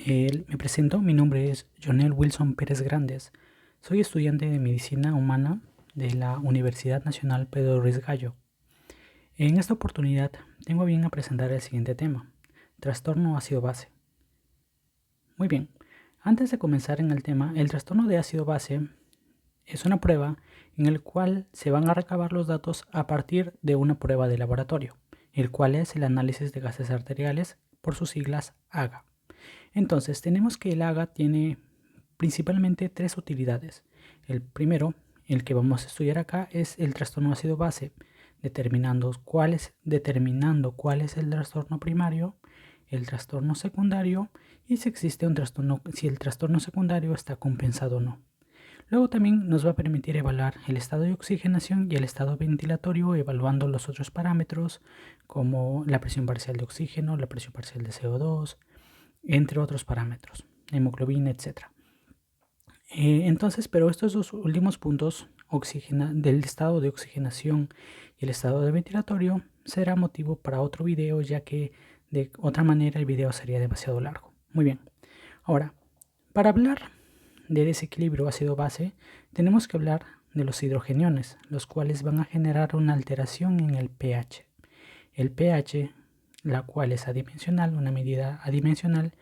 Me presento, mi nombre es Jonel Wilson Pérez Grandes. Soy estudiante de Medicina Humana de la Universidad Nacional Pedro Ruiz Gallo. En esta oportunidad tengo bien a presentar el siguiente tema, trastorno ácido-base. Muy bien, antes de comenzar en el tema, el trastorno de ácido-base es una prueba en la cual se van a recabar los datos a partir de una prueba de laboratorio, el cual es el análisis de gases arteriales, por sus siglas AGA. Entonces tenemos que el AGA tiene principalmente tres utilidades. El primero, el que vamos a estudiar acá, es el trastorno ácido-base, determinando cuál es el trastorno primario, el trastorno secundario y si existe un trastorno, si el trastorno secundario está compensado o no. Luego también nos va a permitir evaluar el estado de oxigenación y el estado ventilatorio, evaluando los otros parámetros como la presión parcial de oxígeno, la presión parcial de CO2, entre otros parámetros, hemoglobina, etc. Pero estos dos últimos puntos del estado de oxigenación y el estado de ventilatorio será motivo para otro video, ya que de otra manera el video sería demasiado largo. Muy bien, ahora, para hablar de desequilibrio ácido-base, tenemos que hablar de los hidrogeniones, los cuales van a generar una alteración en el pH. El pH, la cual es adimensional, una medida adimensional,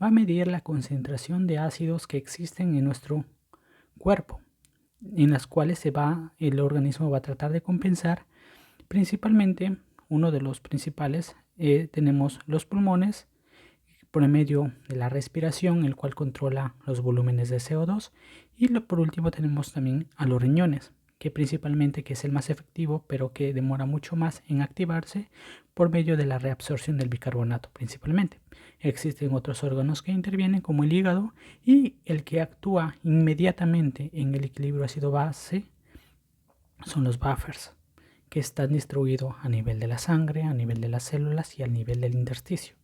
va a medir la concentración de ácidos que existen en nuestro cuerpo, en las cuales el organismo va a tratar de compensar. Principalmente, uno de los principales, tenemos los pulmones, por medio de la respiración, el cual controla los volúmenes de CO2, y por último tenemos también a los riñones, que es el más efectivo, pero que demora mucho más en activarse por medio de la reabsorción del bicarbonato principalmente. Existen otros órganos que intervienen, como el hígado, y el que actúa inmediatamente en el equilibrio ácido-base son los buffers, que están distribuidos a nivel de la sangre, a nivel de las células y a nivel del intersticio.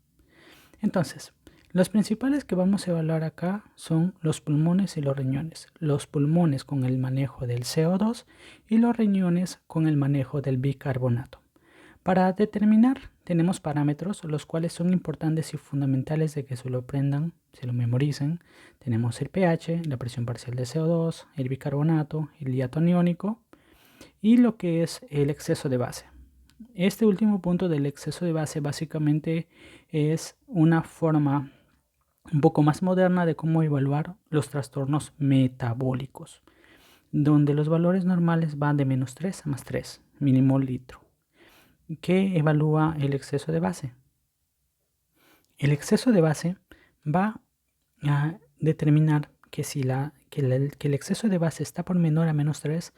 Entonces, los principales que vamos a evaluar acá son los pulmones y los riñones. Los pulmones con el manejo del CO2 y los riñones con el manejo del bicarbonato. Para determinar, tenemos parámetros los cuales son importantes y fundamentales de que se lo aprendan, se lo memoricen. Tenemos el pH, la presión parcial de CO2, el bicarbonato, el hiato aniónico y lo que es el exceso de base. Este último punto del exceso de base básicamente es una forma un poco más moderna de cómo evaluar los trastornos metabólicos, donde los valores normales van de -3 a +3 milimol litro. ¿Qué evalúa el exceso de base? El exceso de base va a determinar que si el exceso de base está por menor a -3,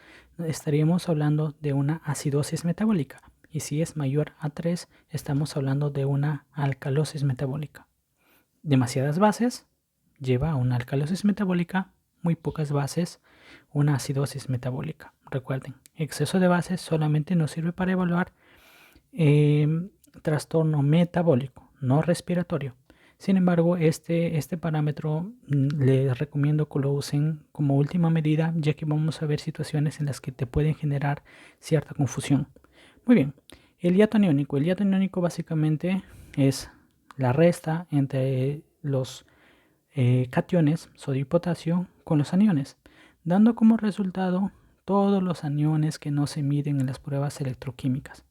estaríamos hablando de una acidosis metabólica. Y si es mayor a 3, estamos hablando de una alcalosis metabólica. Demasiadas bases lleva a una alcalosis metabólica, muy pocas bases, una acidosis metabólica. Recuerden, exceso de bases solamente nos sirve para evaluar trastorno metabólico, no respiratorio. Sin embargo, este parámetro les recomiendo que lo usen como última medida, ya que vamos a ver situaciones en las que te pueden generar cierta confusión. Muy bien, el hiato aniónico. El hiato aniónico básicamente es la resta entre los cationes, sodio y potasio, con los aniones, dando como resultado todos los aniones que no se miden en las pruebas electroquímicas,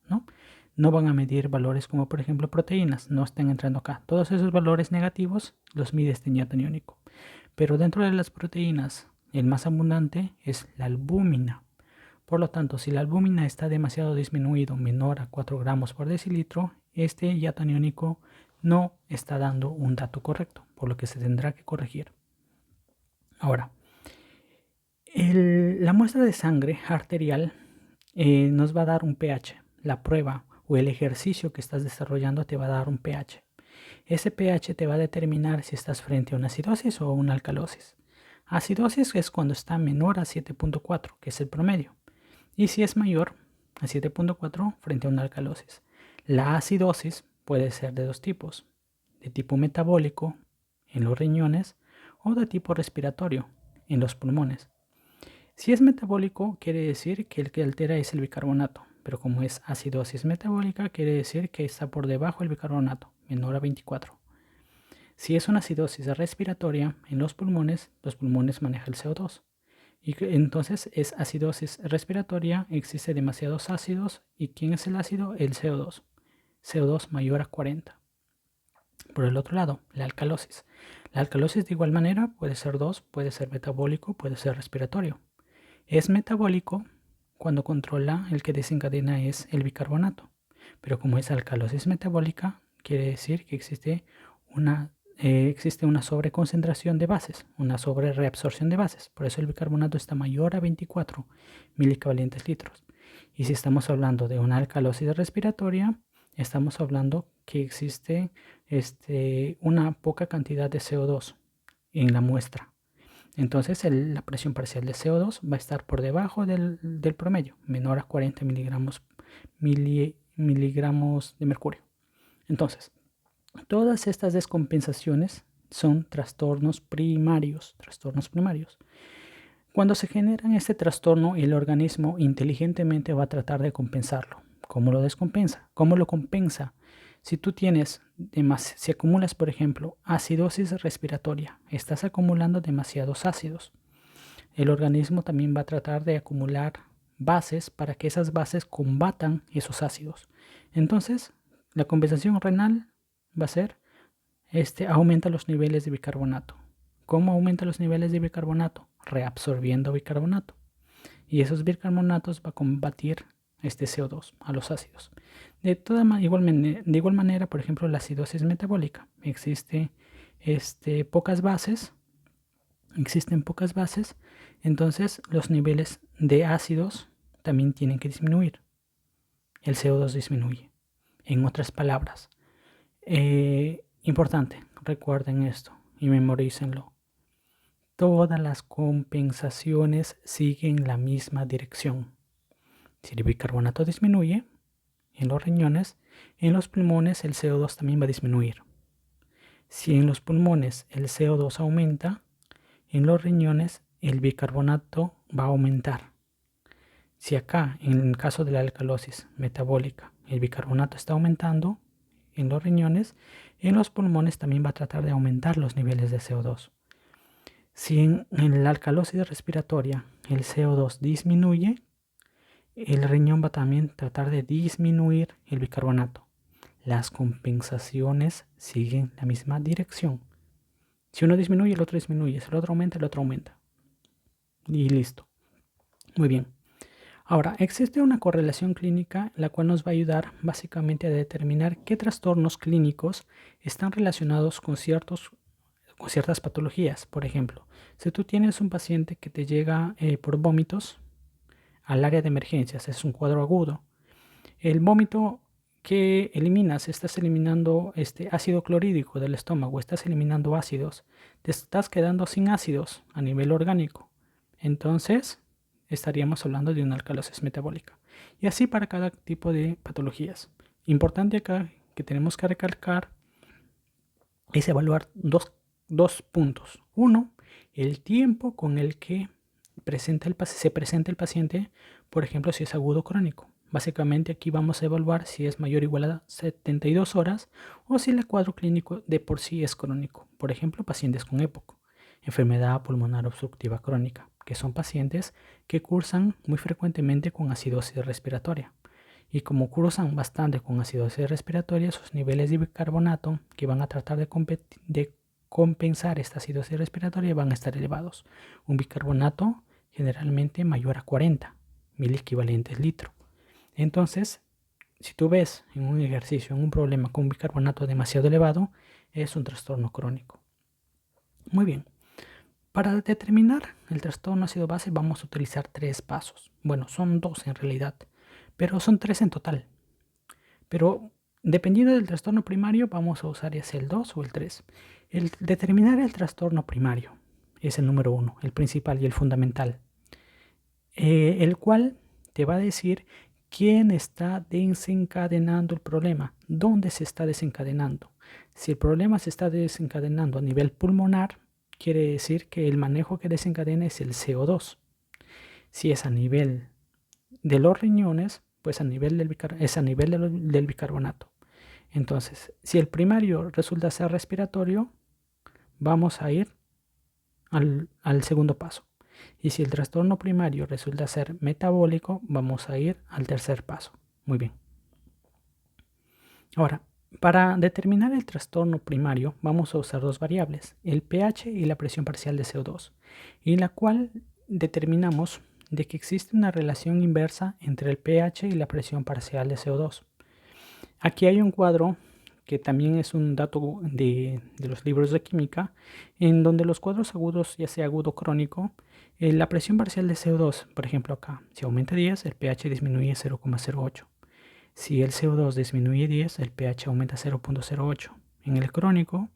No van a medir valores como por ejemplo proteínas, no están entrando acá. Todos esos valores negativos los mide este hiato aniónico. Pero dentro de las proteínas, el más abundante es la albúmina. Por lo tanto, si la albúmina está demasiado disminuido, menor a 4 gramos por decilitro, este hiato aniónico no está dando un dato correcto, por lo que se tendrá que corregir. Ahora, la muestra de sangre arterial nos va a dar un pH. La prueba o el ejercicio que estás desarrollando te va a dar un pH. Ese pH te va a determinar si estás frente a una acidosis o una alcalosis. Acidosis es cuando está menor a 7.4, que es el promedio. Y si es mayor a 7.4 frente a una alcalosis. La acidosis puede ser de dos tipos, de tipo metabólico en los riñones o de tipo respiratorio en los pulmones. Si es metabólico, quiere decir que el que altera es el bicarbonato, pero como es acidosis metabólica, quiere decir que está por debajo del bicarbonato, menor a 24. Si es una acidosis respiratoria en los pulmones manejan el CO2. Y entonces es acidosis respiratoria, existe demasiados ácidos. ¿Y quién es el ácido? El CO2. CO2 mayor a 40. Por el otro lado, la alcalosis. La alcalosis de igual manera puede ser 2, puede ser metabólico, puede ser respiratorio. Es metabólico cuando controla, el que desencadena es el bicarbonato. Pero como es alcalosis metabólica, quiere decir que existe una sobreconcentración de bases, una sobrereabsorción de bases. Por eso el bicarbonato está mayor a 24 miliequivalentes litros. Y si estamos hablando de una alcalosis respiratoria, estamos hablando que existe una poca cantidad de CO2 en la muestra. Entonces la presión parcial de CO2 va a estar por debajo del promedio, menor a 40 miligramos de mercurio. Entonces, todas estas descompensaciones son trastornos primarios. Cuando se generan este trastorno, el organismo inteligentemente va a tratar de compensarlo. ¿Cómo lo descompensa? ¿Cómo lo compensa? Si tú si acumulas, por ejemplo, acidosis respiratoria, estás acumulando demasiados ácidos. El organismo también va a tratar de acumular bases para que esas bases combatan esos ácidos. Entonces, la compensación renal va a ser, aumenta los niveles de bicarbonato. ¿Cómo aumenta los niveles de bicarbonato? Reabsorbiendo bicarbonato. Y esos bicarbonatos va a combatir este CO2 a los ácidos. De igual manera, por ejemplo, la acidosis metabólica. Existen pocas bases, entonces los niveles de ácidos también tienen que disminuir. El CO2 disminuye. En otras palabras, importante, recuerden esto y memorícenlo. Todas las compensaciones siguen la misma dirección. Si el bicarbonato disminuye en los riñones, en los pulmones el CO2 también va a disminuir. Si en los pulmones el CO2 aumenta, en los riñones el bicarbonato va a aumentar. Si acá, en el caso de la alcalosis metabólica, el bicarbonato está aumentando en los riñones, en los pulmones también va a tratar de aumentar los niveles de CO2. Si en la alcalosis respiratoria el CO2 disminuye, el riñón va a también tratar de disminuir el bicarbonato. Las compensaciones siguen la misma dirección. Si uno disminuye, el otro disminuye. Si el otro aumenta, el otro aumenta. Y listo. Muy bien. Ahora, existe una correlación clínica la cual nos va a ayudar básicamente a determinar qué trastornos clínicos están relacionados con ciertas patologías. Por ejemplo, si tú tienes un paciente que te llega por vómitos al área de emergencias, es un cuadro agudo. El vómito que eliminas, estás eliminando ácido clorhídrico del estómago, estás eliminando ácidos, te estás quedando sin ácidos a nivel orgánico. Entonces, estaríamos hablando de una alcalosis metabólica. Y así para cada tipo de patologías. Importante acá que tenemos que recalcar es evaluar dos puntos. Uno, el tiempo con el que se presenta el paciente, por ejemplo, si es agudo o crónico. Básicamente aquí vamos a evaluar si es mayor o igual a 72 horas o si el cuadro clínico de por sí es crónico. Por ejemplo, pacientes con EPOC, enfermedad pulmonar obstructiva crónica, que son pacientes que cursan muy frecuentemente con acidosis respiratoria. Y como cursan bastante con acidosis respiratoria, sus niveles de bicarbonato que van a tratar de compensar esta acidosis respiratoria van a estar elevados. Un bicarbonato generalmente mayor a 40 miliequivalentes litro. Entonces, si tú ves en un ejercicio, en un problema con un bicarbonato demasiado elevado, es un trastorno crónico. Muy bien. Para determinar el trastorno ácido base vamos a utilizar 3 pasos. Bueno, son 2 en realidad, pero son 3 en total. Pero dependiendo del trastorno primario vamos a usar ya sea el 2 o el 3. El determinar el trastorno primario es el número 1, el principal y el fundamental, el cual te va a decir quién está desencadenando el problema, dónde se está desencadenando. Si el problema se está desencadenando a nivel pulmonar, quiere decir que el manejo que desencadena es el CO2. Si es a nivel de los riñones, pues es a nivel del bicarbonato. Entonces, si el primario resulta ser respiratorio, vamos a ir al segundo paso. Y si el trastorno primario resulta ser metabólico, vamos a ir al tercer paso. Muy bien. Ahora, para determinar el trastorno primario vamos a usar dos variables, el pH y la presión parcial de CO2, y la cual determinamos de que existe una relación inversa entre el pH y la presión parcial de CO2. Aquí hay un cuadro que también es un dato de los libros de química, en donde los cuadros agudos, ya sea agudo o crónico, la presión parcial de CO2, por ejemplo acá, si aumenta 10, el pH disminuye 0,08. Si el CO2 disminuye 10, el pH aumenta 0,08. En el crónico,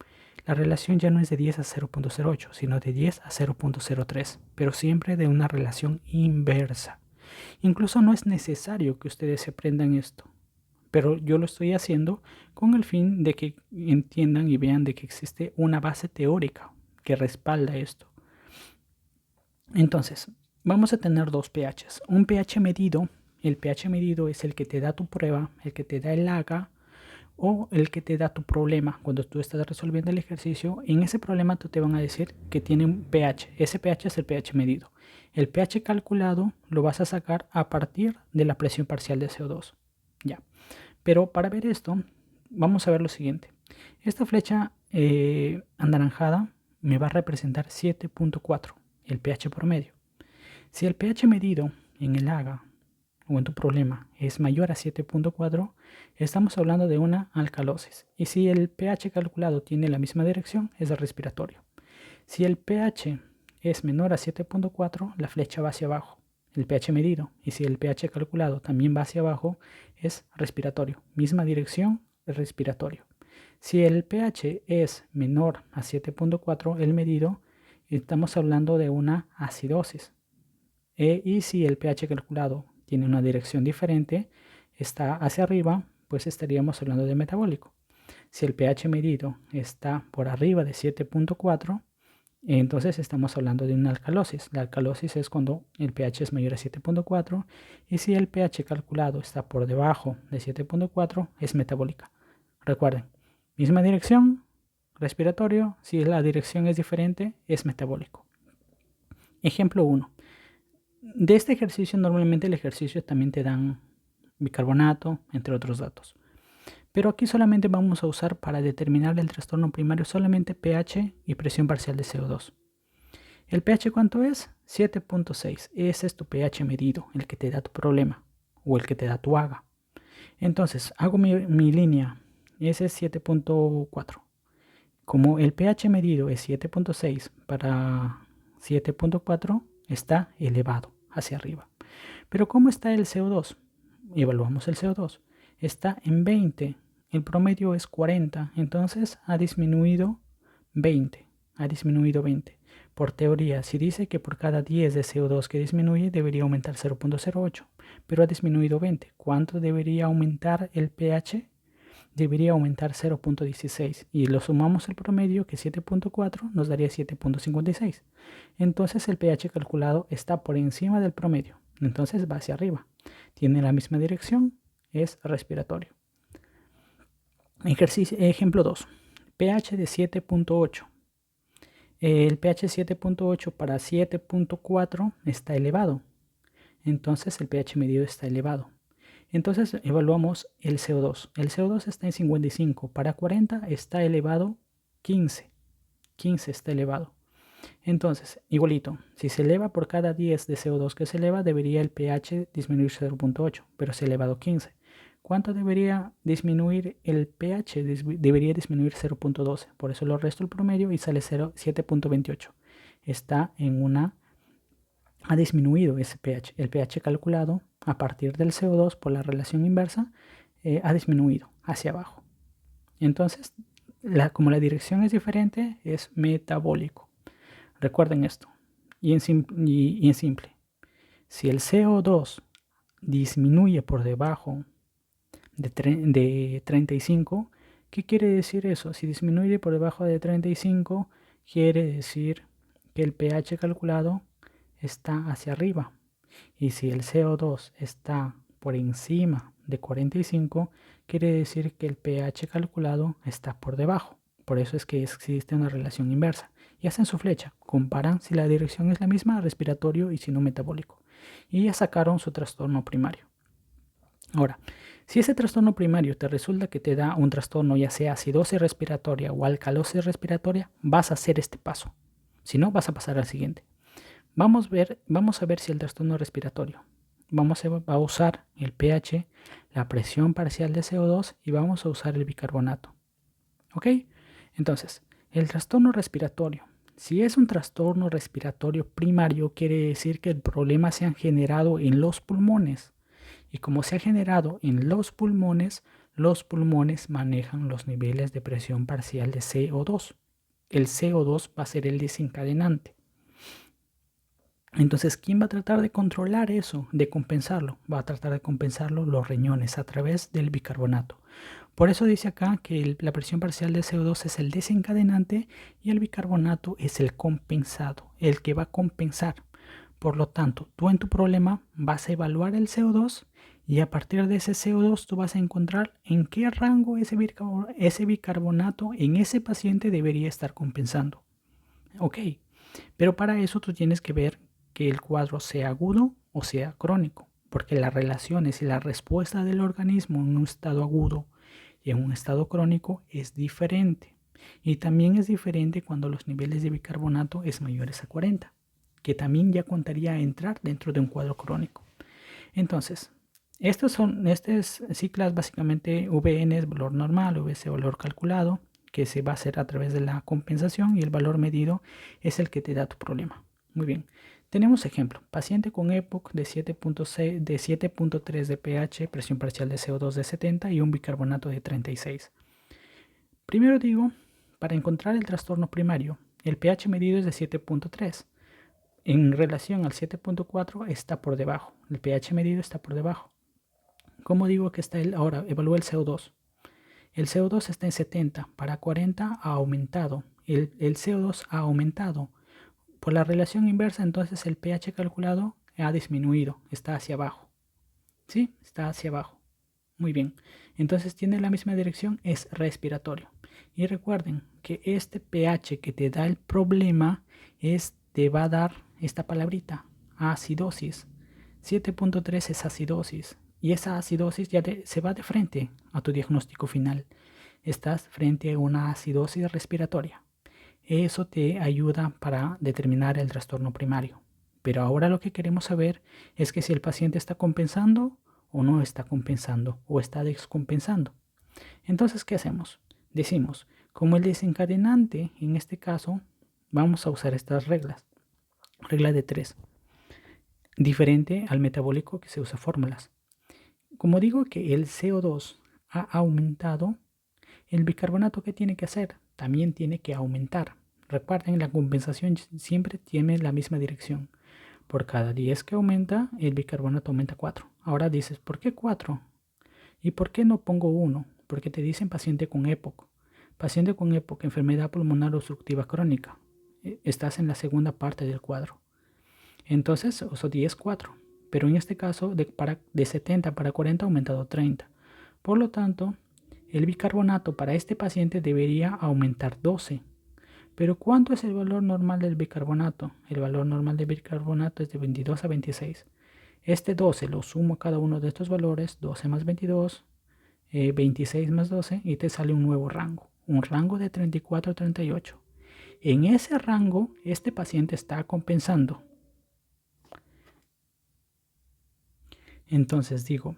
la relación ya no es de 10 a 0,08, sino de 10 a 0,03, pero siempre de una relación inversa. Incluso no es necesario que ustedes se aprendan esto, pero yo lo estoy haciendo con el fin de que entiendan y vean de que existe una base teórica que respalda esto. Entonces, vamos a tener dos pHs. Un pH medido, el pH medido es el que te da tu prueba, el que te da el AGA o el que te da tu problema. Cuando tú estás resolviendo el ejercicio, en ese problema te van a decir que tiene un pH. Ese pH es el pH medido. El pH calculado lo vas a sacar a partir de la presión parcial de CO2. Ya. Pero para ver esto, vamos a ver lo siguiente. Esta flecha anaranjada me va a representar 7,4, el pH promedio. Si el pH medido en el AGA o en tu problema es mayor a 7,4, estamos hablando de una alcalosis. Y si el pH calculado tiene la misma dirección, es el respiratorio. Si el pH es menor a 7,4, la flecha va hacia abajo, el pH medido. Y si el pH calculado también va hacia abajo, es respiratorio. Misma dirección, respiratorio. Si el pH es menor a 7,4, el medido, estamos hablando de una acidosis. Y si el pH calculado tiene una dirección diferente, está hacia arriba, pues estaríamos hablando de metabólico. Si el pH medido está por arriba de 7,4, entonces estamos hablando de una alcalosis. La alcalosis es cuando el pH es mayor a 7,4 y si el pH calculado está por debajo de 7,4 es metabólica. Recuerden, misma dirección, respiratorio. Si la dirección es diferente, es metabólico. Ejemplo 1. De este ejercicio, normalmente el ejercicio también te dan bicarbonato, entre otros datos. Pero aquí solamente vamos a usar para determinar el trastorno primario solamente pH y presión parcial de CO2. ¿El pH cuánto es? 7,6. Ese es tu pH medido, el que te da tu problema o el que te da tu AGA. Entonces, hago mi línea. Ese es 7,4. Como el pH medido es 7,6 para 7,4, está elevado hacia arriba. Pero ¿cómo está el CO2? Evaluamos el CO2. Está en 20. El promedio es 40. Entonces ha disminuido 20. Ha disminuido 20. Por teoría, si dice que por cada 10 de CO2 que disminuye debería aumentar 0,08, pero ha disminuido 20. ¿Cuánto debería aumentar el pH? Debería aumentar 0,16 y lo sumamos el promedio, que es 7,4, nos daría 7,56. Entonces el pH calculado está por encima del promedio, entonces va hacia arriba. Tiene la misma dirección, es respiratorio. Ejemplo 2, pH de 7,8. El pH 7,8 para 7,4 está elevado, entonces el pH medido está elevado. Entonces evaluamos el CO2. El CO2 está en 55. Para 40 está elevado 15. 15 está elevado. Entonces, igualito, si se eleva por cada 10 de CO2 que se eleva, debería el pH disminuir 0,8, pero se ha elevado 15. ¿Cuánto debería disminuir el pH? Debería disminuir 0,12. Por eso lo resto el promedio y sale 7,28. Está en una... Ha disminuido ese pH. El pH calculado a partir del CO2 por la relación inversa ha disminuido hacia abajo. Entonces, como la dirección es diferente, es metabólico. Recuerden esto. Y en simple, si el CO2 disminuye por debajo de 35, ¿qué quiere decir eso? Si disminuye por debajo de 35, quiere decir que el pH calculado está hacia arriba. Y si el CO2 está por encima de 45, quiere decir que el pH calculado está por debajo. Por eso es que existe una relación inversa. Y hacen su flecha, comparan si la dirección es la misma, respiratorio y si no metabólico. Y ya sacaron su trastorno primario. Ahora, si ese trastorno primario te resulta que te da un trastorno ya sea acidosis respiratoria o alcalosis respiratoria, vas a hacer este paso. Si no, vas a pasar al siguiente. Vamos a ver si el trastorno respiratorio. Vamos a usar el pH, la presión parcial de CO2 y vamos a usar el bicarbonato. ¿Ok? Entonces, el trastorno respiratorio. Si es un trastorno respiratorio primario, quiere decir que el problema se ha generado en los pulmones. Y como se ha generado en los pulmones manejan los niveles de presión parcial de CO2. El CO2 va a ser el desencadenante. Entonces, ¿quién va a tratar de controlar eso, de compensarlo? Va a tratar de compensarlo los riñones a través del bicarbonato. Por eso dice acá que la presión parcial de CO2 es el desencadenante y el bicarbonato es el compensado, el que va a compensar. Por lo tanto, tú en tu problema vas a evaluar el CO2 y a partir de ese CO2 tú vas a encontrar en qué rango ese bicarbonato en ese paciente debería estar compensando. Ok, pero para eso tú tienes que ver que el cuadro sea agudo o sea crónico, porque las relaciones y la respuesta del organismo en un estado agudo y en un estado crónico es diferente. Y también es diferente cuando los niveles de bicarbonato es mayores a 40, que también ya contaría a entrar dentro de un cuadro crónico. Entonces, estas ciclas básicamente VN es valor normal, VC valor calculado, que se va a hacer a través de la compensación y el valor medido es el que te da tu problema. Muy bien. Tenemos ejemplo, paciente con EPOC de 7.3 de pH, presión parcial de CO2 de 70 y un bicarbonato de 36. Primero digo, para encontrar el trastorno primario, el pH medido es de 7.3. En relación al 7.4 está por debajo, el pH medido está por debajo. ¿Cómo digo que está ahora? Evalúa el CO2. El CO2 está en 70, para 40 ha aumentado, el CO2 ha aumentado. Por la relación inversa, entonces el pH calculado ha disminuido, está hacia abajo. ¿Sí? Está hacia abajo. Muy bien. Entonces tiene la misma dirección, es respiratorio. Y recuerden que este pH que te da el problema te va a dar esta palabrita, acidosis. 7.3 es acidosis. Y esa acidosis ya se va de frente a tu diagnóstico final. Estás frente a una acidosis respiratoria. Eso te ayuda para determinar el trastorno primario. Pero ahora lo que queremos saber es que si el paciente está compensando o no está compensando o está descompensando. Entonces, ¿qué hacemos? Decimos, como el desencadenante, en este caso, vamos a usar estas reglas. Regla de 3. Diferente al metabólico que se usa fórmulas. Como digo que el CO2 ha aumentado, el bicarbonato ¿qué tiene que hacer? También tiene que aumentar. Recuerden, la compensación siempre tiene la misma dirección. Por cada 10 que aumenta, el bicarbonato aumenta 4. Ahora dices, ¿por qué 4? ¿Y por qué no pongo 1? Porque te dicen paciente con EPOC. Paciente con EPOC, enfermedad pulmonar obstructiva crónica. Estás en la segunda parte del cuadro. Entonces uso 10, 4. Pero en este caso, de 70 para 40 ha aumentado 30. Por lo tanto, el bicarbonato para este paciente debería aumentar 12. Pero ¿cuánto es el valor normal del bicarbonato? El valor normal del bicarbonato es de 22 a 26. Este 12 lo sumo a cada uno de estos valores, 12 más 22, 26 más 12, y te sale un nuevo rango, un rango de 34 a 38. En ese rango, este paciente está compensando. Entonces digo,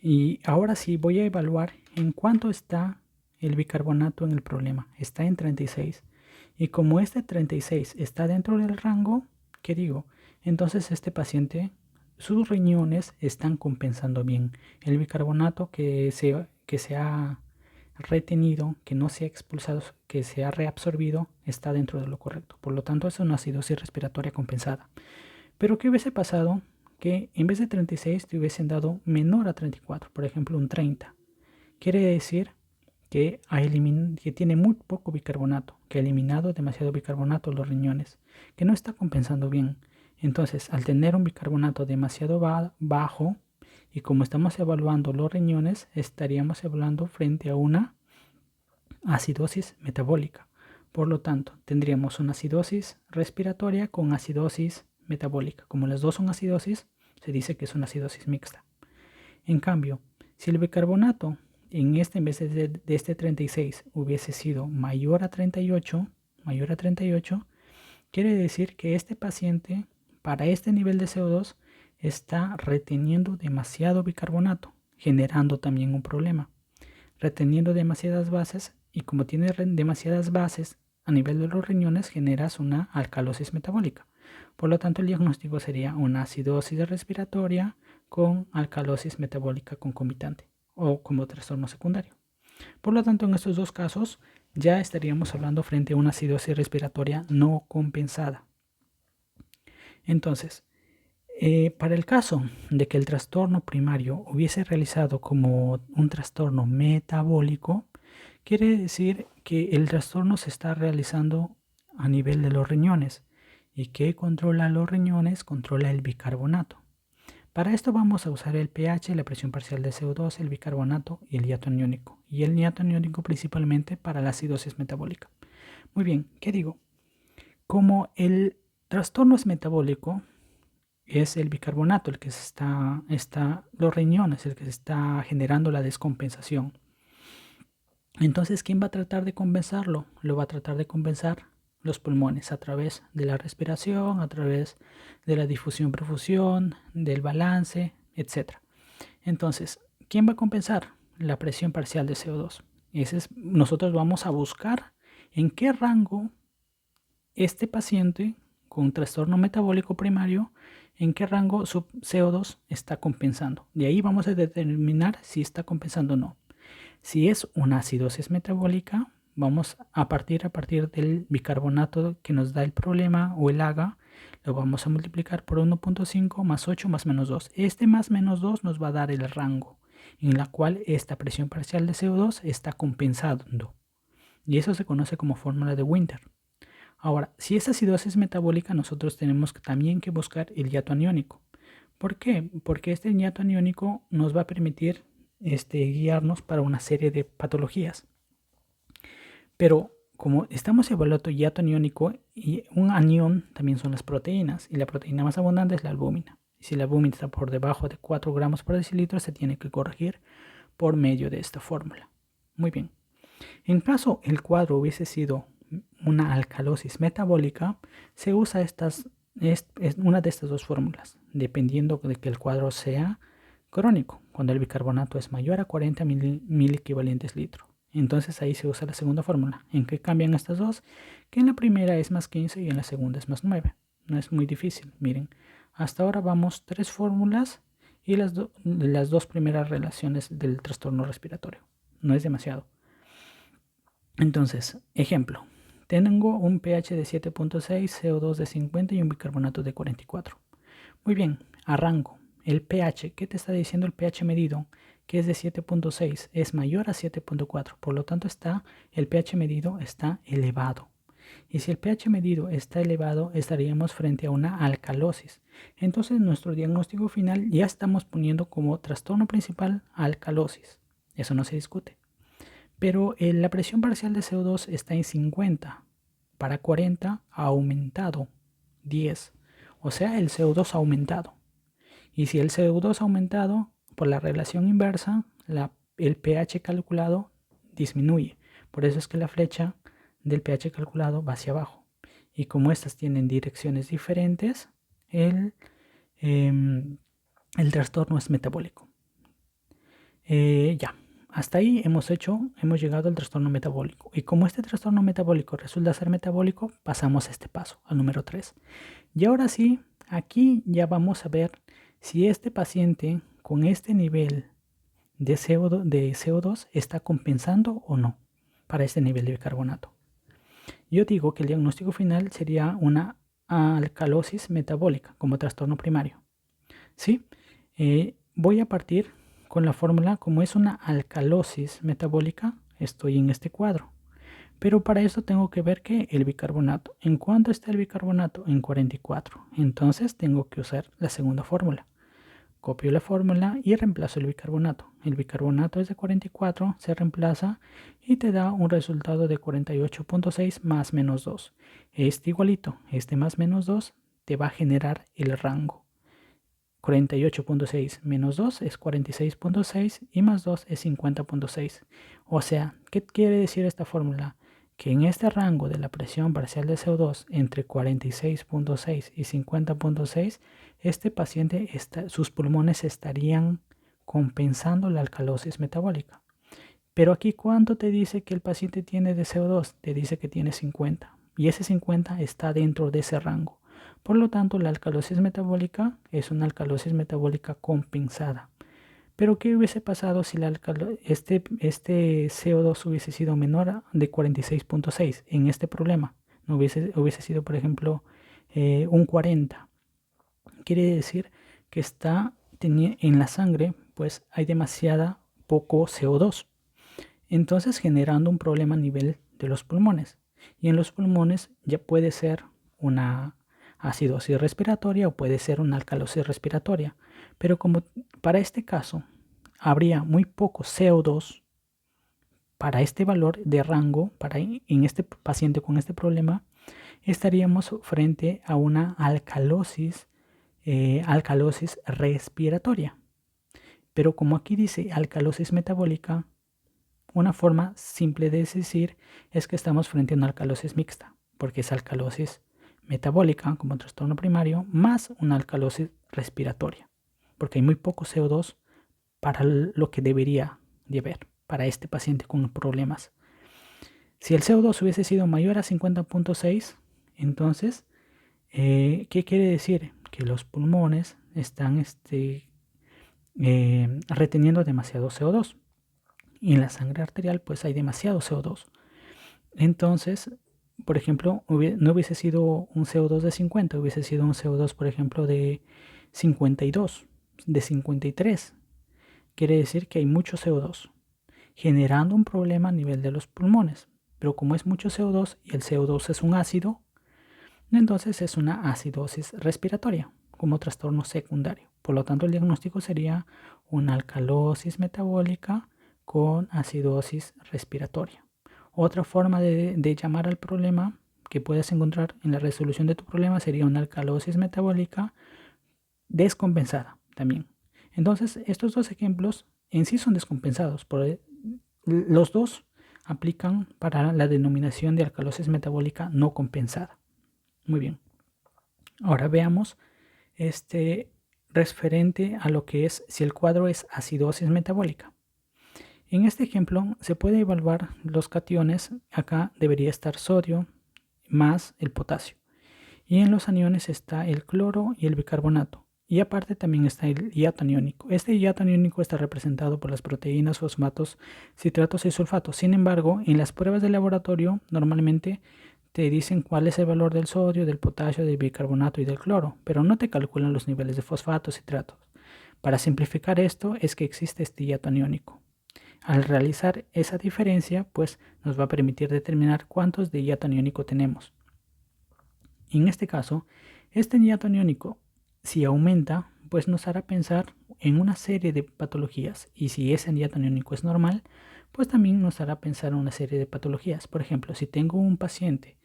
y ahora sí voy a evaluar en cuánto está el bicarbonato en el problema. Está en 36. Y como este 36 está dentro del rango, ¿qué digo? Entonces este paciente, sus riñones están compensando bien. El bicarbonato que se ha retenido, que no se ha expulsado, que se ha reabsorbido, está dentro de lo correcto. Por lo tanto, es una acidosis respiratoria compensada. Pero ¿qué hubiese pasado? Que en vez de 36 te hubiesen dado menor a 34, por ejemplo un 30. Quiere decir que tiene muy poco bicarbonato, que ha eliminado demasiado bicarbonato los riñones, que no está compensando bien. Entonces, al tener un bicarbonato demasiado bajo, y como estamos evaluando los riñones, estaríamos evaluando frente a una acidosis metabólica. Por lo tanto, tendríamos una acidosis respiratoria con acidosis metabólica. Como las dos son acidosis, se dice que es una acidosis mixta. En cambio, si el bicarbonato en vez de este 36 hubiese sido mayor a 38, quiere decir que este paciente, para este nivel de CO2, está reteniendo demasiado bicarbonato, generando también un problema. Reteniendo demasiadas bases, y como tiene demasiadas bases a nivel de los riñones, generas una alcalosis metabólica. Por lo tanto, el diagnóstico sería una acidosis respiratoria con alcalosis metabólica concomitante o como trastorno secundario. Por lo tanto, en estos dos casos ya estaríamos hablando frente a una acidosis respiratoria no compensada. Entonces, para el caso de que el trastorno primario hubiese realizado como un trastorno metabólico, quiere decir que el trastorno se está realizando a nivel de los riñones. ¿Y qué controla los riñones? Controla el bicarbonato. Para esto vamos a usar el pH, la presión parcial de CO2, el bicarbonato y el hiato aniónico. Y el hiato aniónico principalmente para la acidosis metabólica. Muy bien, ¿qué digo? Como el trastorno es metabólico, es el bicarbonato el que los riñones, el que se está generando la descompensación. Entonces, ¿quién va a tratar de compensarlo? Lo va a tratar de compensar los pulmones a través de la respiración, a través de la difusión-perfusión, del balance, etc. Entonces, ¿quién va a compensar? La presión parcial de CO2. Nosotros vamos a buscar en qué rango este paciente con trastorno metabólico primario, en qué rango su CO2 está compensando. De ahí vamos a determinar si está compensando o no. Si es una acidosis metabólica, vamos a partir del bicarbonato que nos da el problema o el AGA, lo vamos a multiplicar por 1.5 más 8 más menos 2. Este más menos 2 nos va a dar el rango en la cual esta presión parcial de CO2 está compensando. Y eso se conoce como fórmula de Winter. Ahora, si es acidosis metabólica, nosotros tenemos también que buscar el hiato aniónico. ¿Por qué? Porque este hiato aniónico nos va a permitir guiarnos para una serie de patologías. Pero como estamos evaluando hiato aniónico, y un anión también son las proteínas, y la proteína más abundante es la albúmina. Y si la albúmina está por debajo de 4 gramos por decilitro, se tiene que corregir por medio de esta fórmula. Muy bien. En caso el cuadro hubiese sido una alcalosis metabólica, se usa una de estas dos fórmulas, dependiendo de que el cuadro sea crónico, cuando el bicarbonato es mayor a 40 mil equivalentes litro. Entonces ahí se usa la segunda fórmula. ¿En qué cambian estas dos? Que en la primera es más 15 y en la segunda es más 9. No es muy difícil. Miren, hasta ahora vamos 3 fórmulas y las dos primeras relaciones del trastorno respiratorio. No es demasiado. Entonces, ejemplo. Tengo un pH de 7.6, CO2 de 50 y un bicarbonato de 44. Muy bien, arranco. El pH, ¿qué te está diciendo el pH medido? Que es de 7.6, es mayor a 7.4. Por lo tanto, el pH medido está elevado. Y si el pH medido está elevado, estaríamos frente a una alcalosis. Entonces, nuestro diagnóstico final ya estamos poniendo como trastorno principal alcalosis. Eso no se discute. Pero la presión parcial de CO2 está en 50. Para 40 ha aumentado 10. O sea, el CO2 ha aumentado. Y si el CO2 ha aumentado, por la relación inversa, el pH calculado disminuye. Por eso es que la flecha del pH calculado va hacia abajo. Y como estas tienen direcciones diferentes, el trastorno es metabólico. Ya. Hasta ahí hemos llegado al trastorno metabólico. Y como este trastorno metabólico resulta ser metabólico, pasamos a este paso, al número 3. Y ahora sí, aquí ya vamos a ver si este paciente con este nivel de CO2 está compensando o no para este nivel de bicarbonato. Yo digo que el diagnóstico final sería una alcalosis metabólica como trastorno primario. ¿Sí? Voy a partir con la fórmula, como es una alcalosis metabólica, estoy en este cuadro. Pero para eso tengo que ver que el bicarbonato, ¿en cuánto está el bicarbonato? En 44. Entonces tengo que usar la segunda fórmula. Copio la fórmula y reemplazo el bicarbonato. El bicarbonato es de 44, se reemplaza y te da un resultado de 48.6 más menos 2. Este igualito, este más menos 2 te va a generar el rango. 48.6 menos 2 es 46.6 y más 2 es 50.6. O sea, ¿qué quiere decir esta fórmula? Que en este rango de la presión parcial de CO2 entre 46.6 y 50.6, este paciente, sus pulmones estarían compensando la alcalosis metabólica. Pero aquí, ¿cuánto te dice que el paciente tiene de CO2? Te dice que tiene 50 y ese 50 está dentro de ese rango. Por lo tanto, la alcalosis metabólica es una alcalosis metabólica compensada. Pero ¿qué hubiese pasado si este CO2 hubiese sido menor de 46.6 en este problema? No hubiese sido, por ejemplo, un 40. Quiere decir que en la sangre, pues hay demasiada poco CO2. Entonces generando un problema a nivel de los pulmones. Y en los pulmones ya puede ser una acidosis respiratoria o puede ser una alcalosis respiratoria. Pero como para este caso habría muy poco CO2 para este valor de rango, en este paciente con este problema, estaríamos frente a una alcalosis respiratoria. Pero como aquí dice alcalosis metabólica, una forma simple de decir es que estamos frente a una alcalosis mixta, porque es alcalosis metabólica como trastorno primario más una alcalosis respiratoria, porque hay muy poco CO2 para lo que debería de haber para este paciente con problemas. Si el CO2 hubiese sido mayor a 50.6, entonces, ¿qué quiere decir? Que los pulmones están reteniendo demasiado CO2. Y en la sangre arterial pues hay demasiado CO2. Entonces, por ejemplo, no hubiese sido un CO2 de 50, hubiese sido un CO2, por ejemplo, de 52, de 53. Quiere decir que hay mucho CO2, generando un problema a nivel de los pulmones. Pero como es mucho CO2 y el CO2 es un ácido, entonces es una acidosis respiratoria como trastorno secundario. Por lo tanto, el diagnóstico sería una alcalosis metabólica con acidosis respiratoria. Otra forma de llamar al problema que puedes encontrar en la resolución de tu problema sería una alcalosis metabólica descompensada también. Entonces, estos dos ejemplos en sí son descompensados. Los dos aplican para la denominación de alcalosis metabólica no compensada. Muy bien. Ahora veamos referente a lo que es si el cuadro es acidosis metabólica. En este ejemplo se puede evaluar los cationes. Acá debería estar sodio más el potasio. Y en los aniones está el cloro y el bicarbonato. Y aparte también está el hiato aniónico. Este hiato aniónico está representado por las proteínas, fosfatos, citratos y sulfatos. Sin embargo, en las pruebas de laboratorio normalmente te dicen cuál es el valor del sodio, del potasio, del bicarbonato y del cloro, pero no te calculan los niveles de fosfatos y citratos. Para simplificar esto es que existe este hiato aniónico. Al realizar esa diferencia, pues nos va a permitir determinar cuántos de hiato aniónico tenemos. En este caso, este hiato aniónico, si aumenta, pues nos hará pensar en una serie de patologías. Y si ese hiato aniónico es normal, pues también nos hará pensar en una serie de patologías. Por ejemplo, si tengo un paciente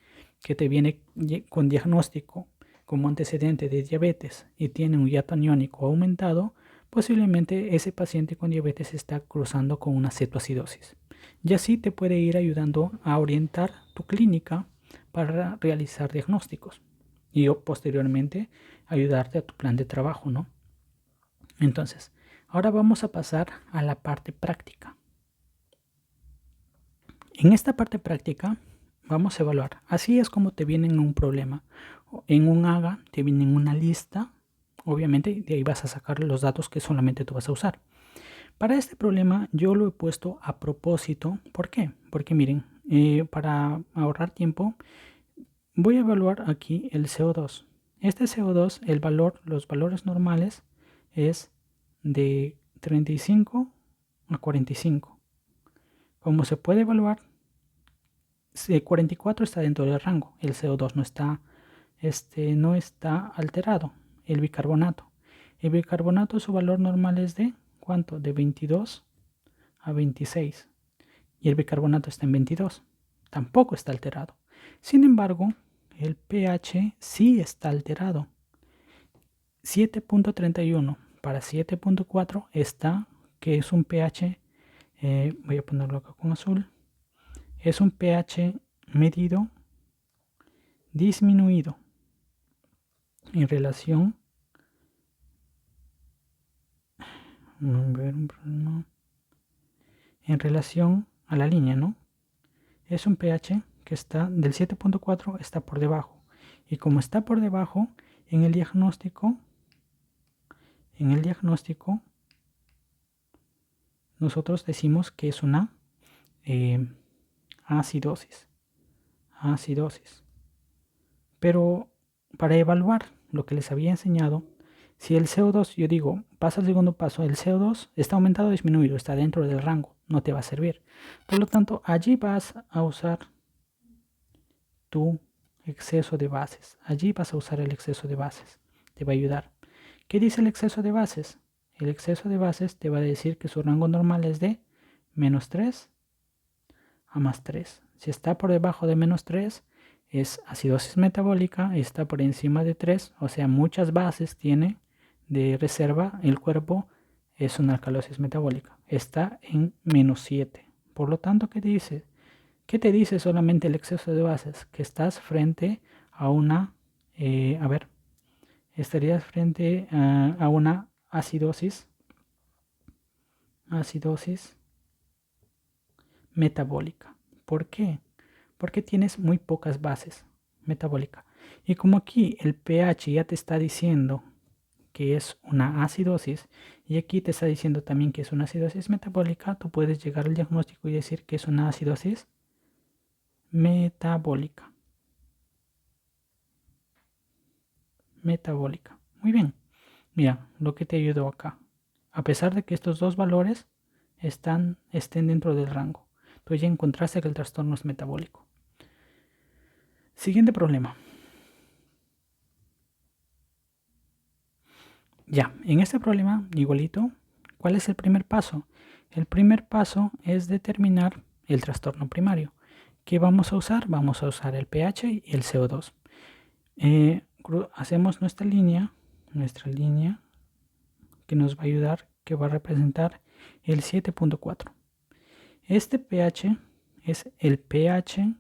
que te viene con diagnóstico como antecedente de diabetes y tiene un hiato aniónico aumentado, posiblemente ese paciente con diabetes está cruzando con una cetoacidosis. Y así te puede ir ayudando a orientar tu clínica para realizar diagnósticos y posteriormente ayudarte a tu plan de trabajo, ¿no? Entonces, ahora vamos a pasar a la parte práctica. En esta parte práctica vamos a evaluar. Así es como te viene en un problema. En un AGA te viene en una lista. Obviamente de ahí vas a sacar los datos que solamente tú vas a usar. Para este problema yo lo he puesto a propósito. ¿Por qué? Porque miren, para ahorrar tiempo voy a evaluar aquí el CO2. Este CO2, los valores normales es de 35 a 45. Como se puede evaluar, 44 está dentro del rango. El CO2 no está alterado. El bicarbonato. El bicarbonato, su valor normal es de ¿cuánto? De 22 a 26. Y el bicarbonato está en 22. Tampoco está alterado. Sin embargo, el pH sí está alterado. 7.31 para 7.4 está, que es un pH, voy a ponerlo acá con azul, es un pH medido disminuido en relación a la línea, ¿no? Es un pH que está del 7.4, está por debajo. Y como está por debajo, en el diagnóstico nosotros decimos que es una acidosis. Pero para evaluar lo que les había enseñado, si el CO2, yo digo, pasa al segundo paso, el CO2 está aumentado o disminuido, está dentro del rango, no te va a servir. Por lo tanto, allí vas a usar tu exceso de bases. Allí vas a usar el exceso de bases. Te va a ayudar. ¿Qué dice el exceso de bases? El exceso de bases te va a decir que su rango normal es de menos 3 a más 3. Si está por debajo de menos 3, es acidosis metabólica. Está por encima de 3, o sea, muchas bases tiene de reserva el cuerpo, es una alcalosis metabólica. Está en menos 7. Por lo tanto, ¿qué te dice? ¿Qué te dice solamente el exceso de bases? Que estás frente a una, estarías frente a una acidosis metabólica. ¿Por qué? Porque tienes muy pocas bases metabólicas. Y como aquí el pH ya te está diciendo que es una acidosis y aquí te está diciendo también que es una acidosis metabólica, tú puedes llegar al diagnóstico y decir que es una acidosis metabólica. Muy bien. Mira, lo que te ayudó acá. A pesar de que estos dos valores estén dentro del rango, tú ya encontraste que el trastorno es metabólico. Siguiente problema. Ya, en este problema, igualito, ¿cuál es el primer paso? El primer paso es determinar el trastorno primario. ¿Qué vamos a usar? Vamos a usar el pH y el CO2. Hacemos nuestra línea que nos va a ayudar, que va a representar el 7.4. Este pH es el pH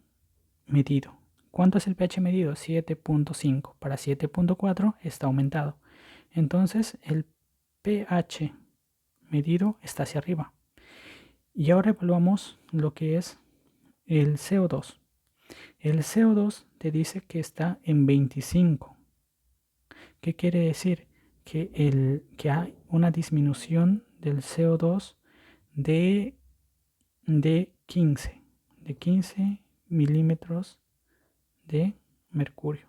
medido. ¿Cuánto es el pH medido? 7.5. Para 7.4 está aumentado. Entonces el pH medido está hacia arriba. Y ahora evaluamos lo que es el CO2. El CO2 te dice que está en 25. ¿Qué quiere decir? Que hay una disminución del CO2 de 15 milímetros de mercurio.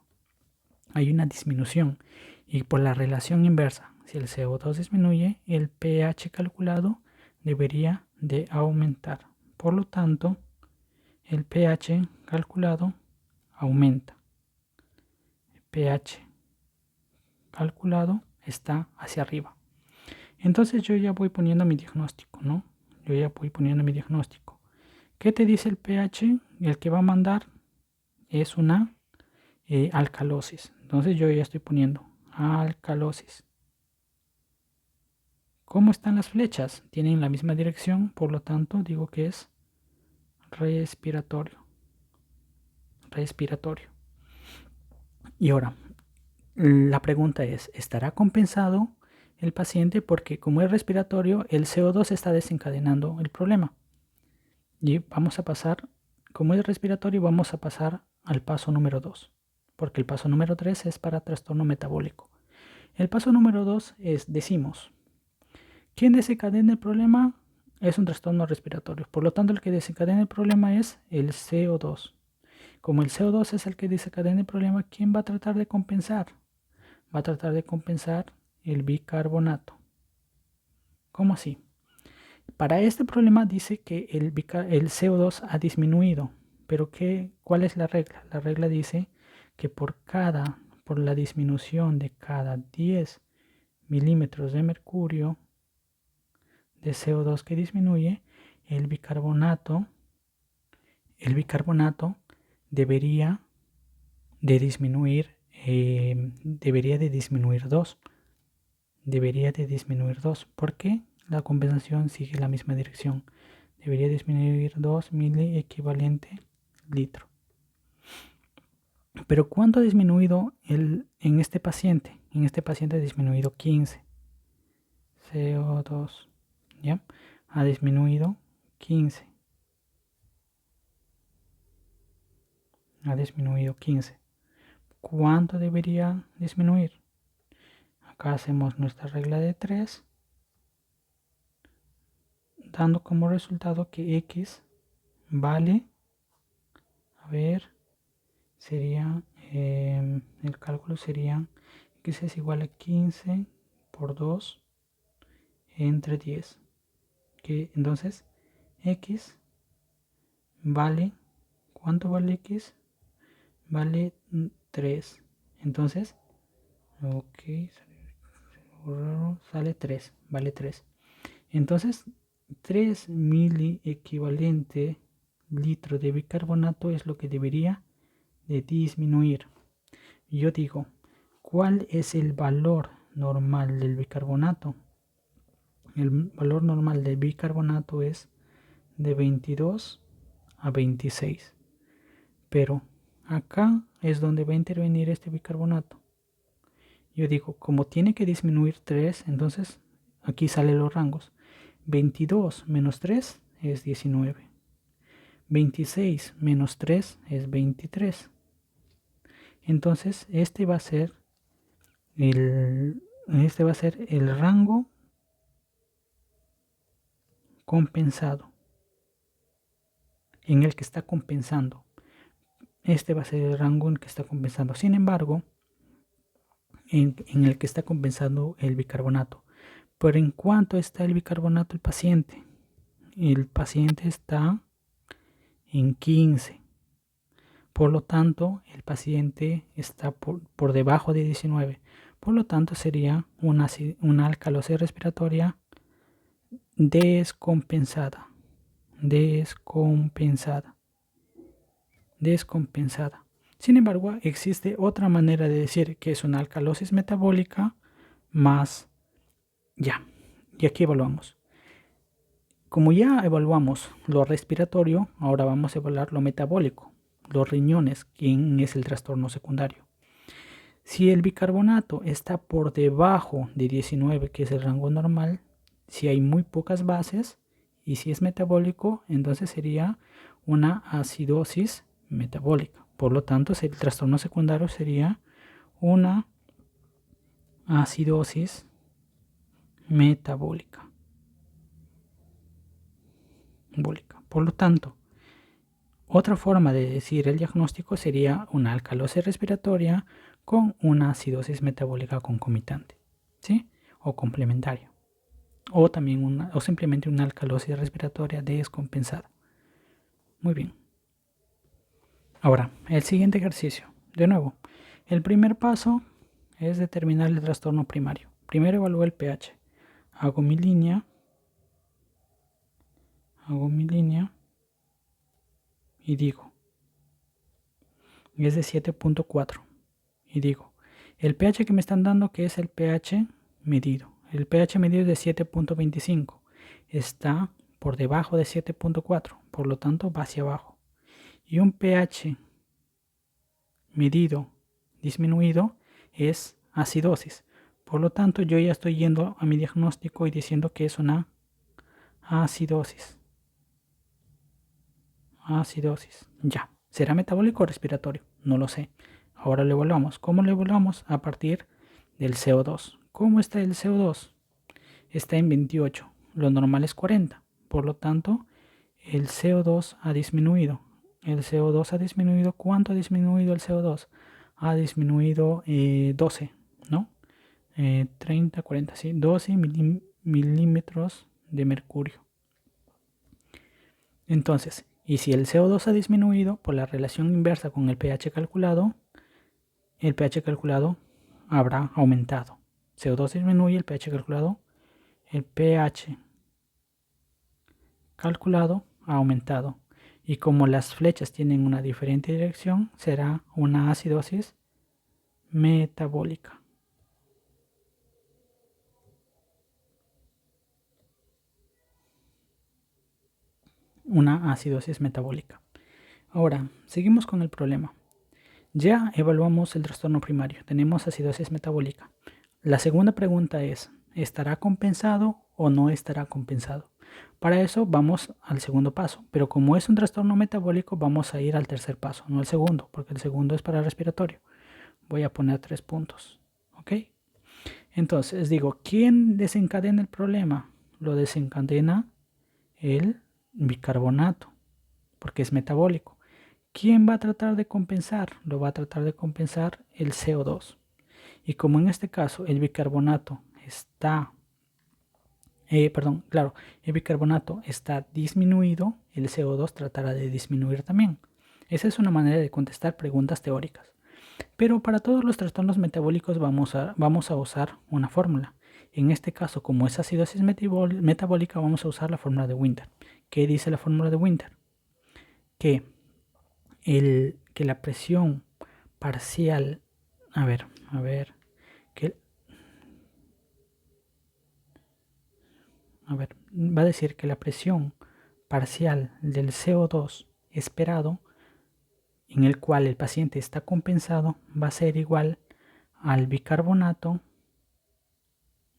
Hay una disminución y por la relación inversa, si el CO2 disminuye, el pH calculado debería de aumentar. Por lo tanto, el pH calculado aumenta. El pH calculado está hacia arriba. Entonces yo ya voy poniendo mi diagnóstico, ¿no? ¿Qué te dice el pH? El que va a mandar es una alcalosis. Entonces yo ya estoy poniendo alcalosis. ¿Cómo están las flechas? Tienen la misma dirección, por lo tanto digo que es respiratorio. Y ahora, la pregunta es, ¿estará compensado el paciente? Porque como es respiratorio, el CO2 está desencadenando el problema. Y vamos a pasar, como es respiratorio, vamos a pasar al paso número 2. Porque el paso número 3 es para trastorno metabólico. El paso número 2 es, decimos, ¿quién desencadena el problema? Es un trastorno respiratorio. Por lo tanto, el que desencadena el problema es el CO2. Como el CO2 es el que desencadena el problema, ¿quién va a tratar de compensar? Va a tratar de compensar el bicarbonato. ¿Cómo así? Para este problema dice que el CO2 ha disminuido. Pero ¿cuál es la regla? La regla dice que por la disminución de cada 10 milímetros de mercurio de CO2 que disminuye, el bicarbonato debería de disminuir 2. Debería de disminuir 2. ¿Por qué? La compensación sigue la misma dirección. Debería disminuir 2 mili equivalente litro. Pero ¿cuánto ha disminuido en este paciente? En este paciente ha disminuido 15. CO2, ¿ya? Ha disminuido 15. Ha disminuido 15. ¿Cuánto debería disminuir? Acá hacemos nuestra regla de 3, dando como resultado que X vale, a ver, sería, el cálculo sería, X es igual a 15 por 2 entre 10. Que entonces, X vale, ¿cuánto vale X? Vale 3. Entonces, ok, sale 3, vale 3. Entonces, 3 mili equivalente litro de bicarbonato es lo que debería de disminuir. Yo digo, ¿cuál es el valor normal del bicarbonato? El valor normal del bicarbonato es de 22 a 26. Pero acá es donde va a intervenir este bicarbonato. Yo digo, como tiene que disminuir 3, entonces aquí salen los rangos. 22 menos 3 es 19. 26 menos 3 es 23. Entonces este va a ser el rango compensado, en el que está compensando. Este va a ser el rango en el que está compensando. Sin embargo, en el que está compensando el bicarbonato. Pero ¿en cuánto está el bicarbonato el paciente? El paciente está en 15. Por lo tanto, el paciente está por debajo de 19. Por lo tanto, sería una alcalosis respiratoria descompensada. Sin embargo, existe otra manera de decir que es una alcalosis metabólica más ya. Y aquí evaluamos. Como ya evaluamos lo respiratorio, ahora vamos a evaluar lo metabólico, los riñones, quién es el trastorno secundario. Si el bicarbonato está por debajo de 19, que es el rango normal, si hay muy pocas bases y si es metabólico, entonces sería una acidosis metabólica. Por lo tanto, el trastorno secundario sería una acidosis metabólica. Por lo tanto, otra forma de decir el diagnóstico sería una alcalosis respiratoria con una acidosis metabólica concomitante, ¿sí? O complementaria. O también simplemente una alcalosis respiratoria descompensada. Muy bien. Ahora, el siguiente ejercicio. De nuevo, el primer paso es determinar el trastorno primario. Primero evalúo el pH. Hago mi línea y digo, es de 7.4 y digo, el pH que me están dando, que es el pH medido. El pH medido es de 7.25, está por debajo de 7.4, por lo tanto va hacia abajo. Y un pH medido disminuido es acidosis. Por lo tanto, yo ya estoy yendo a mi diagnóstico y diciendo que es una acidosis. Ya. ¿Será metabólico o respiratorio? No lo sé. Ahora lo evaluamos. ¿Cómo lo evaluamos? A partir del CO2. ¿Cómo está el CO2? Está en 28. Lo normal es 40. Por lo tanto, el CO2 ha disminuido. El CO2 ha disminuido. ¿Cuánto ha disminuido el CO2? Ha disminuido 12, ¿no? 30, 40, sí. 12 milímetros de mercurio. Entonces, y si el CO2 ha disminuido por la relación inversa con el pH calculado habrá aumentado, CO2 disminuye, el pH calculado. El pH calculado ha aumentado. Y como las flechas tienen una diferente dirección, será una acidosis metabólica. Una acidosis metabólica. Ahora, seguimos con el problema. Ya evaluamos el trastorno primario, tenemos acidosis metabólica. La segunda pregunta es, ¿estará compensado o no estará compensado? Para eso vamos al segundo paso, pero como es un trastorno metabólico vamos a ir al tercer paso, no al segundo, porque el segundo es para el respiratorio. Voy a poner 3 puntos, ¿ok? Entonces digo, ¿quién desencadena el problema? Lo desencadena el bicarbonato, porque es metabólico. ¿Quién va a tratar de compensar? Lo va a tratar de compensar el CO2. Y como en este caso el bicarbonato está, el bicarbonato está disminuido, el CO2 tratará de disminuir también. Esa es una manera de contestar preguntas teóricas. Pero para todos los trastornos metabólicos vamos a usar una fórmula. En este caso, como es acidosis metabólica, vamos a usar la fórmula de Winter. ¿Qué dice la fórmula de Winter? Que la presión parcial, va a decir que la presión parcial del CO2 esperado, en el cual el paciente está compensado, va a ser igual al bicarbonato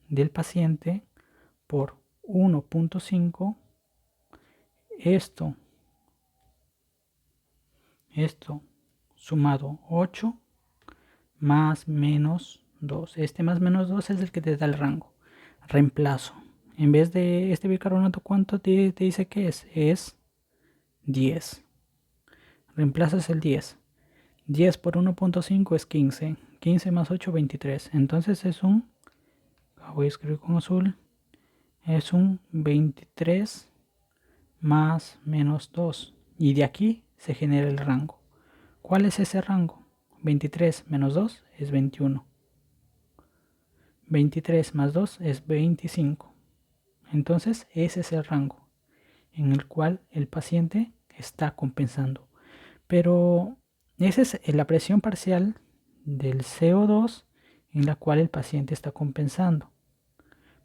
del paciente por 1.5. Esto sumado 8 más menos 2. Este más menos 2 es el que te da el rango. Reemplazo. En vez de este bicarbonato, ¿cuánto te dice que es? Es 10. Reemplazas el 10. 10 por 1.5 es 15. 15 más 8, 23. Entonces es un, voy a escribir con azul, es un 23 más menos 2. Y de aquí se genera el rango. ¿Cuál es ese rango? 23 menos 2 es 21. 23 más 2 es 25. Entonces ese es el rango en el cual el paciente está compensando. Pero esa es la presión parcial del CO2 en la cual el paciente está compensando.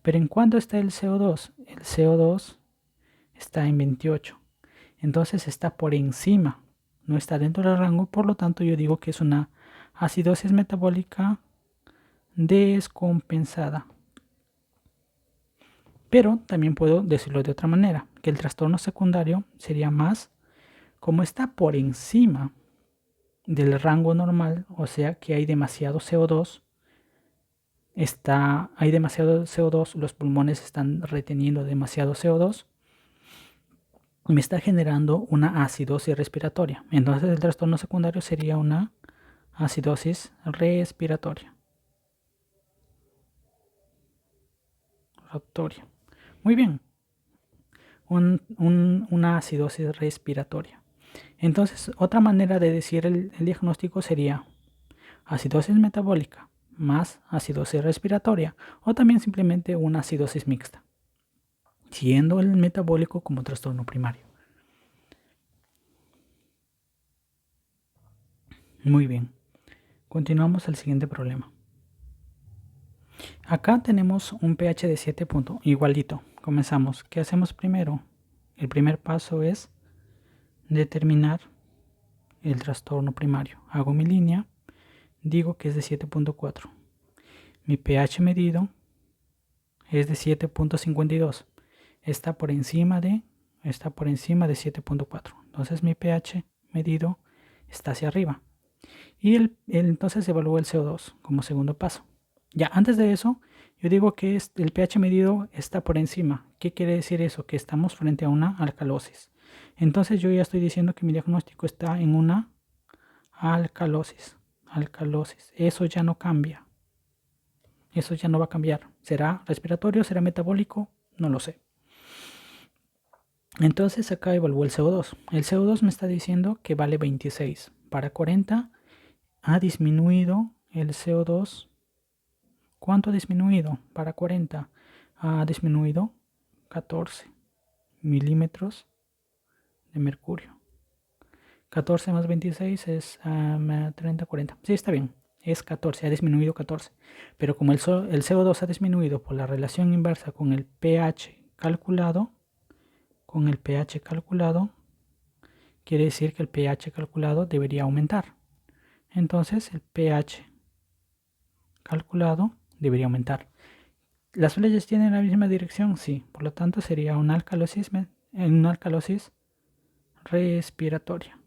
Pero ¿en cuánto está el CO2? El CO2 está en 28. Entonces está por encima, no está dentro del rango, por lo tanto yo digo que es una acidosis metabólica descompensada. Pero también puedo decirlo de otra manera, que el trastorno secundario sería más como está por encima del rango normal, o sea que hay demasiado CO2, hay demasiado CO2, los pulmones están reteniendo demasiado CO2, me está generando una acidosis respiratoria. Entonces el trastorno secundario sería una acidosis respiratoria. Muy bien. Una acidosis respiratoria. Entonces, otra manera de decir el diagnóstico sería acidosis metabólica más acidosis respiratoria, o también simplemente una acidosis mixta, siendo el metabólico como trastorno primario. Muy bien, continuamos al siguiente problema. Acá tenemos un pH de 7 puntos, igualito. Comenzamos. ¿Qué hacemos primero? El primer paso es determinar el trastorno primario. Hago mi línea, digo que es de 7.4. Mi pH medido es de 7.52. Está por encima de 7.4. Entonces mi pH medido está hacia arriba. Y entonces evalúo el CO2 como segundo paso. Ya antes de eso, yo digo que el pH medido está por encima. ¿Qué quiere decir eso? Que estamos frente a una alcalosis. Entonces yo ya estoy diciendo que mi diagnóstico está en una alcalosis. Eso ya no cambia. Eso ya no va a cambiar. ¿Será respiratorio? ¿Será metabólico? No lo sé. Entonces acá evalúo el CO2. El CO2 me está diciendo que vale 26. Para 40 ha disminuido el CO2 ¿Cuánto ha disminuido? Para 40 ha disminuido 14 milímetros de mercurio. 14 más 26 es 30, 40. Sí, está bien. Es 14, ha disminuido 14. Pero como el CO2 ha disminuido por la relación inversa con el pH calculado, quiere decir que el pH calculado debería aumentar. Entonces el pH calculado debería aumentar. ¿Las flechas tienen la misma dirección? Sí. Por lo tanto sería una alcalosis respiratoria.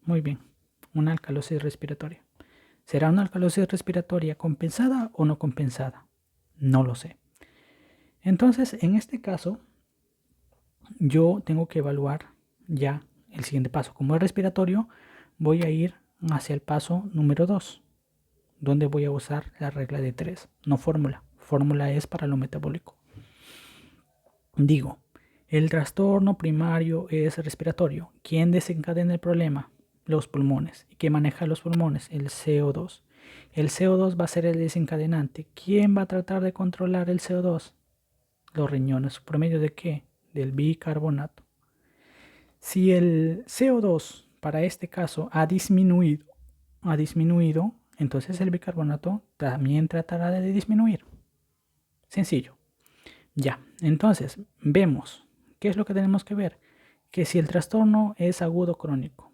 Muy bien. Una alcalosis respiratoria. ¿Será una alcalosis respiratoria compensada o no compensada? No lo sé. Entonces, en este caso, yo tengo que evaluar ya el siguiente paso. Como es respiratorio, voy a ir hacia el paso número 2, donde voy a usar la regla de 3, no fórmula. Fórmula es para lo metabólico. Digo, el trastorno primario es respiratorio. ¿Quién desencadena el problema? Los pulmones. ¿Y qué maneja los pulmones? El CO2. El CO2 va a ser el desencadenante. ¿Quién va a tratar de controlar el CO2? Los riñones. ¿Por medio de qué? Del bicarbonato. Si el CO2 para este caso ha disminuido, entonces el bicarbonato también tratará de disminuir. Sencillo. Ya, entonces vemos, ¿qué es lo que tenemos que ver? Que si el trastorno es agudo crónico,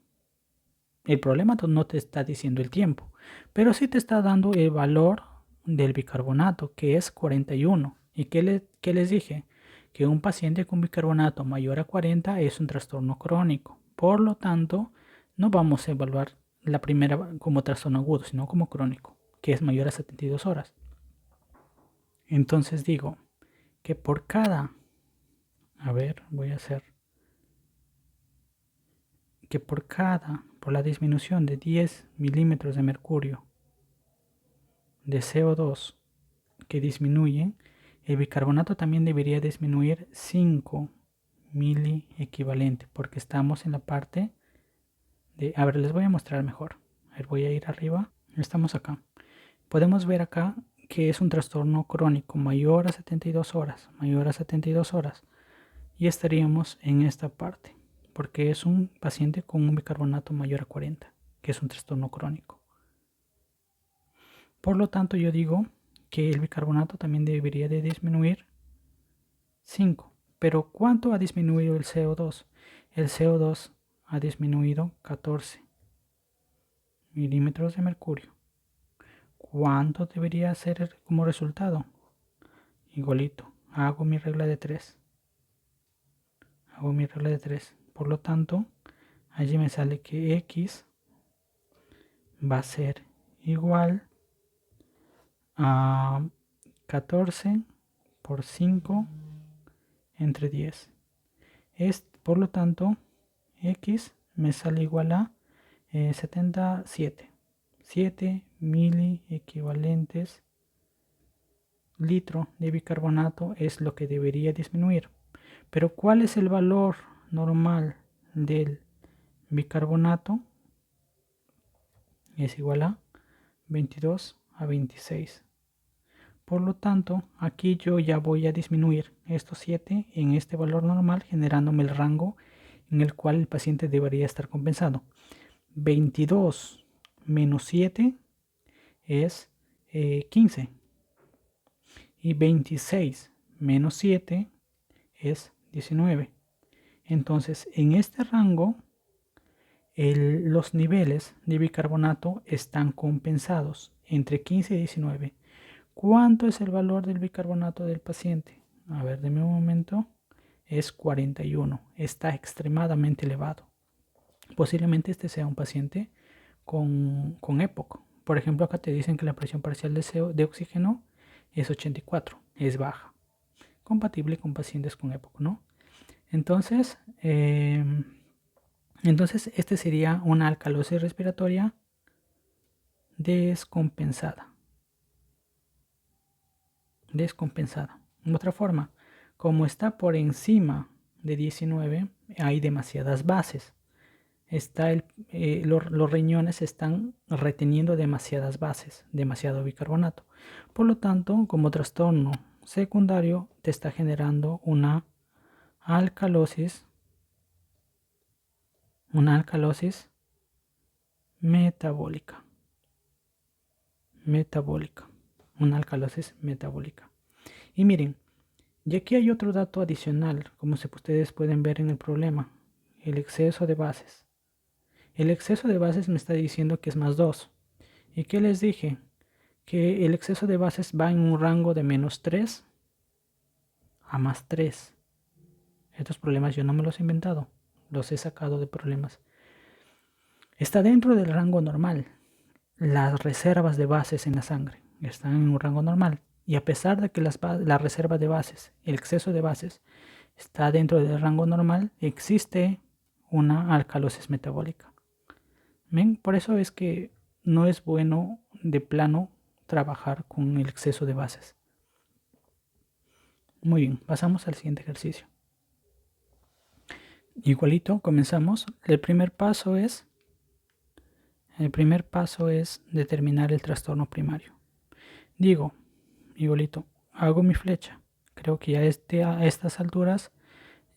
el problema no te está diciendo el tiempo, pero sí te está dando el valor del bicarbonato, que es 41. ¿Y qué les dije? Que un paciente con bicarbonato mayor a 40 es un trastorno crónico. Por lo tanto, no vamos a evaluar la primera como trastorno agudo, sino como crónico, que es mayor a 72 horas. Entonces digo que por cada... que por la disminución de 10 milímetros de mercurio de CO2 que disminuyen, el bicarbonato también debería disminuir 5 mili equivalente, porque estamos en la parte de... A ver, les voy a mostrar mejor. A ver, voy a ir arriba. Estamos acá. Podemos ver acá que es un trastorno crónico mayor a 72 horas, y estaríamos en esta parte, porque es un paciente con un bicarbonato mayor a 40, que es un trastorno crónico. Por lo tanto, yo digo que el bicarbonato también debería de disminuir 5. Pero ¿cuánto ha disminuido el CO2? El CO2 ha disminuido 14 milímetros de mercurio. ¿Cuánto debería ser como resultado? Igualito. Hago mi regla de 3. Por lo tanto, allí me sale que X va a ser igual a 14 por 5 entre 10. Por lo tanto, X me sale igual a 77. 7 mili equivalentes litro de bicarbonato es lo que debería disminuir. Pero ¿cuál es el valor normal del bicarbonato? Es igual a 22 a 26. Por lo tanto, aquí yo ya voy a disminuir estos 7 en este valor normal, generándome el rango en el cual el paciente debería estar compensado. 22 menos 7 es 15. Y 26 menos 7 es 19. Entonces, en este rango, los niveles de bicarbonato están compensados entre 15 y 19. ¿Cuánto es el valor del bicarbonato del paciente? A ver, denme un momento. Es 41. Está extremadamente elevado. Posiblemente este sea un paciente con EPOC. Por ejemplo, acá te dicen que la presión parcial de oxígeno es 84. Es baja. Compatible con pacientes con EPOC, ¿no? Entonces, este sería una alcalosis respiratoria descompensada. En otra forma, como está por encima de 19, hay demasiadas bases. los riñones están reteniendo demasiadas bases, demasiado bicarbonato. Por lo tanto, como trastorno secundario, te está generando una alcalosis metabólica. Una alcalosis metabólica. Y miren, y aquí hay otro dato adicional, como ustedes pueden ver en el problema, el exceso de bases. El exceso de bases me está diciendo que es más 2. ¿Y qué les dije? Que el exceso de bases va en un rango de -3 a +3. Estos problemas yo no me los he inventado, los he sacado de problemas. Está dentro del rango normal. Las reservas de bases en la sangre están en un rango normal. Y a pesar de que la reserva de bases, el exceso de bases, está dentro del rango normal, existe una alcalosis metabólica. ¿Ven? Por eso es que no es bueno de plano trabajar con el exceso de bases. Muy bien, pasamos al siguiente ejercicio. Igualito, comenzamos. El primer paso es determinar el trastorno primario. Digo, igualito, hago mi flecha. Creo que ya a estas alturas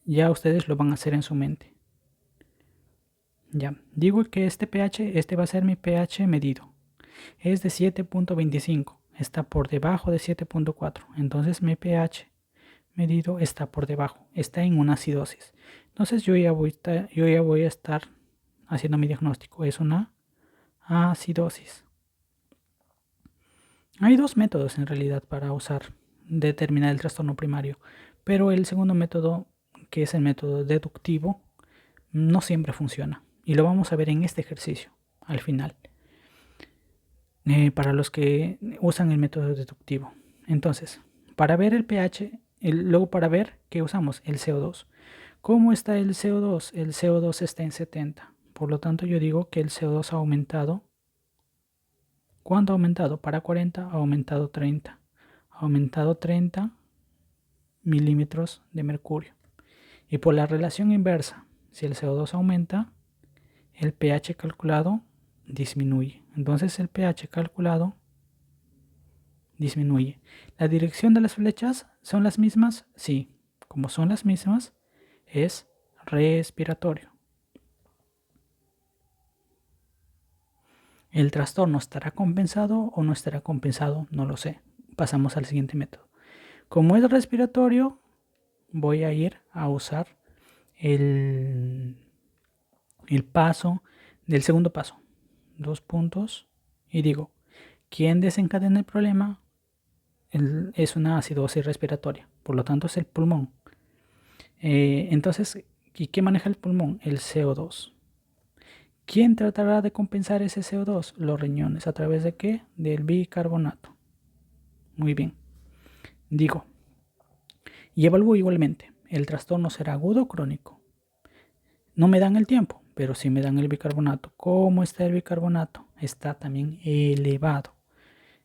ya ustedes lo van a hacer en su mente. Ya, digo que este va a ser mi pH medido. Es de 7.25, está por debajo de 7.4. Entonces mi pH medido está por debajo, está en una acidosis. Entonces yo ya voy a estar haciendo mi diagnóstico. Es una acidosis. Hay dos métodos en realidad para determinar el trastorno primario, pero el segundo método, que es el método deductivo, no siempre funciona. Y lo vamos a ver en este ejercicio, al final. Para los que usan el método deductivo. Entonces, para ver el pH, luego para ver qué usamos, el CO2. ¿Cómo está el CO2? El CO2 está en 70. Por lo tanto, yo digo que el CO2 ha aumentado. ¿Cuánto ha aumentado? Para 40 ha aumentado 30. Ha aumentado 30 milímetros de mercurio. Y por la relación inversa, si el CO2 aumenta, el pH calculado disminuye. Entonces el pH calculado disminuye. ¿La dirección de las flechas son las mismas? Sí. Como son las mismas, es respiratorio. ¿El trastorno estará compensado o no estará compensado? No lo sé. Pasamos al siguiente método. Como es respiratorio, voy a ir a usar el paso del segundo paso. 2 puntos. Y digo, ¿quién desencadena el problema? Es una acidosis respiratoria. Por lo tanto, es el pulmón. Entonces, ¿y qué maneja el pulmón? El CO2. ¿Quién tratará de compensar ese CO2? Los riñones. ¿A través de qué? Del bicarbonato. Muy bien. Digo, y evalúo igualmente. ¿El trastorno será agudo o crónico? No me dan el tiempo, pero sí me dan el bicarbonato. ¿Cómo está el bicarbonato? Está también elevado.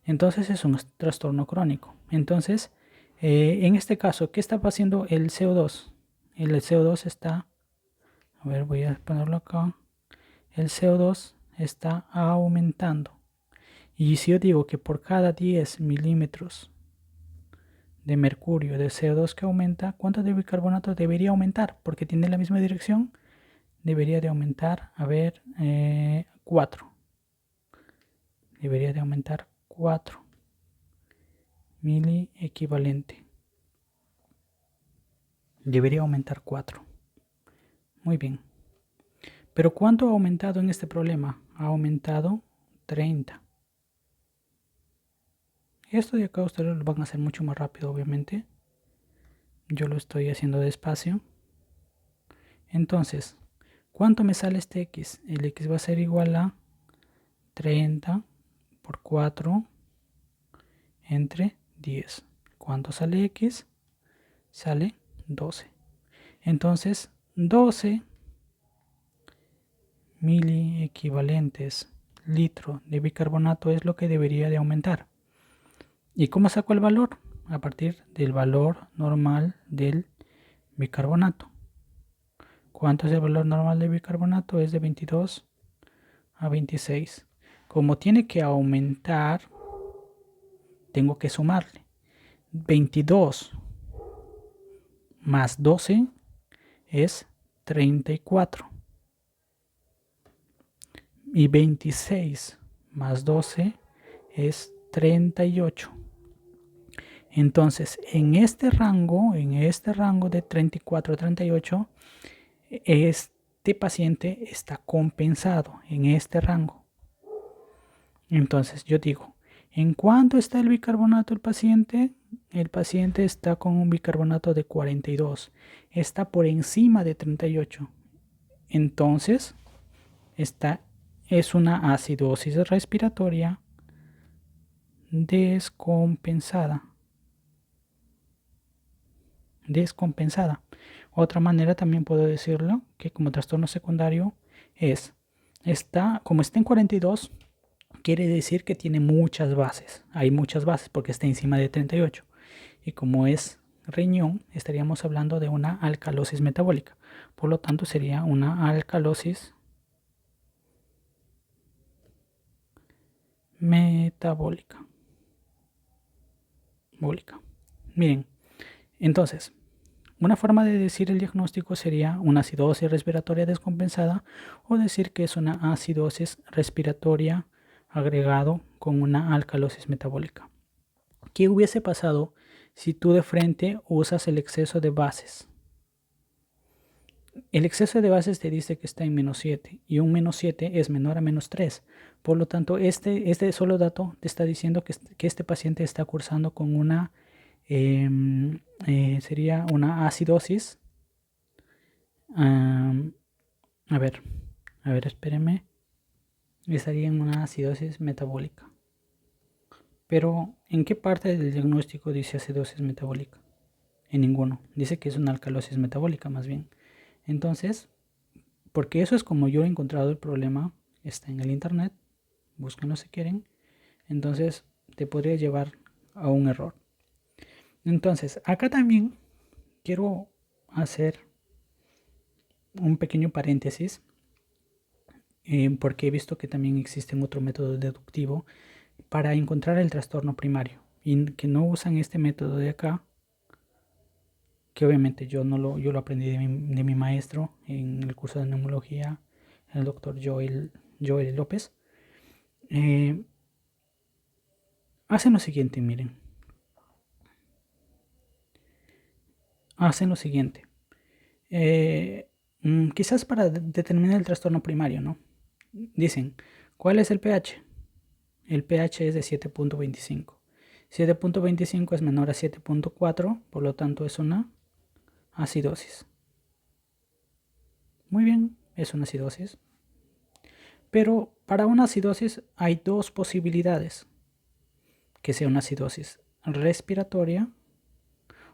Entonces es un trastorno crónico. Entonces, en este caso, ¿qué está haciendo el CO2? El CO2 está, a ver, voy a ponerlo acá. El CO2 está aumentando. Y si yo digo que por cada 10 milímetros de mercurio de CO2 que aumenta, ¿cuánto de bicarbonato debería aumentar? Porque tiene la misma dirección. Debería de aumentar, a ver, 4. Debería de aumentar 4 mili equivalente. Debería aumentar 4. Muy bien. Pero ¿cuánto ha aumentado en este problema? Ha aumentado 30. Esto de acá ustedes lo van a hacer mucho más rápido, obviamente. Yo lo estoy haciendo despacio. Entonces, ¿cuánto me sale este X? El X va a ser igual a 30 por 4 entre 10. ¿Cuánto sale X? Sale 12. Entonces, 12 mili equivalentes litro de bicarbonato es lo que debería de aumentar. ¿Y cómo saco el valor? A partir del valor normal del bicarbonato. ¿Cuánto es el valor normal de bicarbonato? Es de 22 a 26. Como tiene que aumentar, tengo que sumarle. 22 más 12 es 34. Y 26 más 12 es 38. Entonces, en este rango de 34 a 38, este paciente está compensado en este rango. Entonces, yo digo, ¿en cuánto está el bicarbonato el paciente? El paciente está con un bicarbonato de 42. Está por encima de 38. Entonces, esta es una acidosis respiratoria descompensada. Otra manera también puedo decirlo, que como trastorno secundario como está en 42, quiere decir que tiene muchas bases. Hay muchas bases porque está encima de 38. Y como es riñón, estaríamos hablando de una alcalosis metabólica. Por lo tanto, sería una alcalosis metabólica. Miren, entonces, una forma de decir el diagnóstico sería una acidosis respiratoria descompensada o decir que es una acidosis respiratoria agregado con una alcalosis metabólica. ¿Qué hubiese pasado si tú de frente usas el exceso de bases? El exceso de bases te dice que está en -7 y un -7 es menor a -3. Por lo tanto, este solo dato te está diciendo que este paciente está cursando con una sería una acidosis. A ver, espéreme. Estaría en una acidosis metabólica. Pero, ¿en qué parte del diagnóstico dice acidosis metabólica? En ninguno. Dice que es una alcalosis metabólica más bien. Entonces, porque eso es como yo he encontrado el problema, está en el internet, búsquenlo si quieren. Entonces, te podría llevar a un error. Entonces, acá también quiero hacer un pequeño paréntesis, porque he visto que también existe otro método deductivo para encontrar el trastorno primario y que no usan este método de acá, que obviamente yo lo aprendí de mi maestro en el curso de neumología, el doctor Joel López. Hacen lo siguiente, miren. Hacen lo siguiente. Quizás para determinar el trastorno primario, ¿no? Dicen, ¿cuál es el pH? El pH es de 7.25. 7.25 es menor a 7.4, por lo tanto es una acidosis. Muy bien, es una acidosis. Pero para una acidosis hay dos posibilidades. Que sea una acidosis respiratoria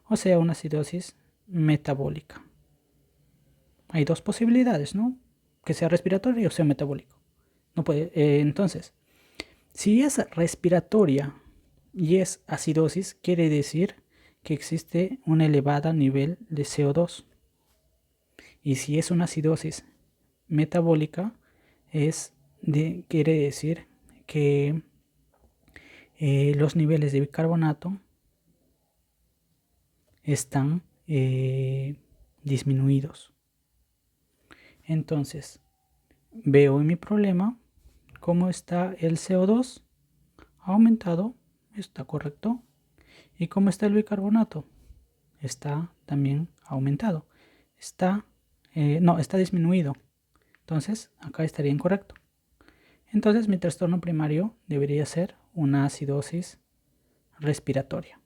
o sea una acidosis metabólica. Hay dos posibilidades, ¿no? Que sea respiratoria o sea metabólico. No puede, entonces, si es respiratoria y es acidosis, quiere decir que existe un elevado nivel de CO2. Y si es una acidosis metabólica, quiere decir que los niveles de bicarbonato están disminuidos. Entonces, veo en mi problema cómo está el CO2 aumentado, está correcto, y cómo está el bicarbonato, está también aumentado, está disminuido. Entonces, acá estaría incorrecto. Entonces, mi trastorno primario debería ser una acidosis respiratoria.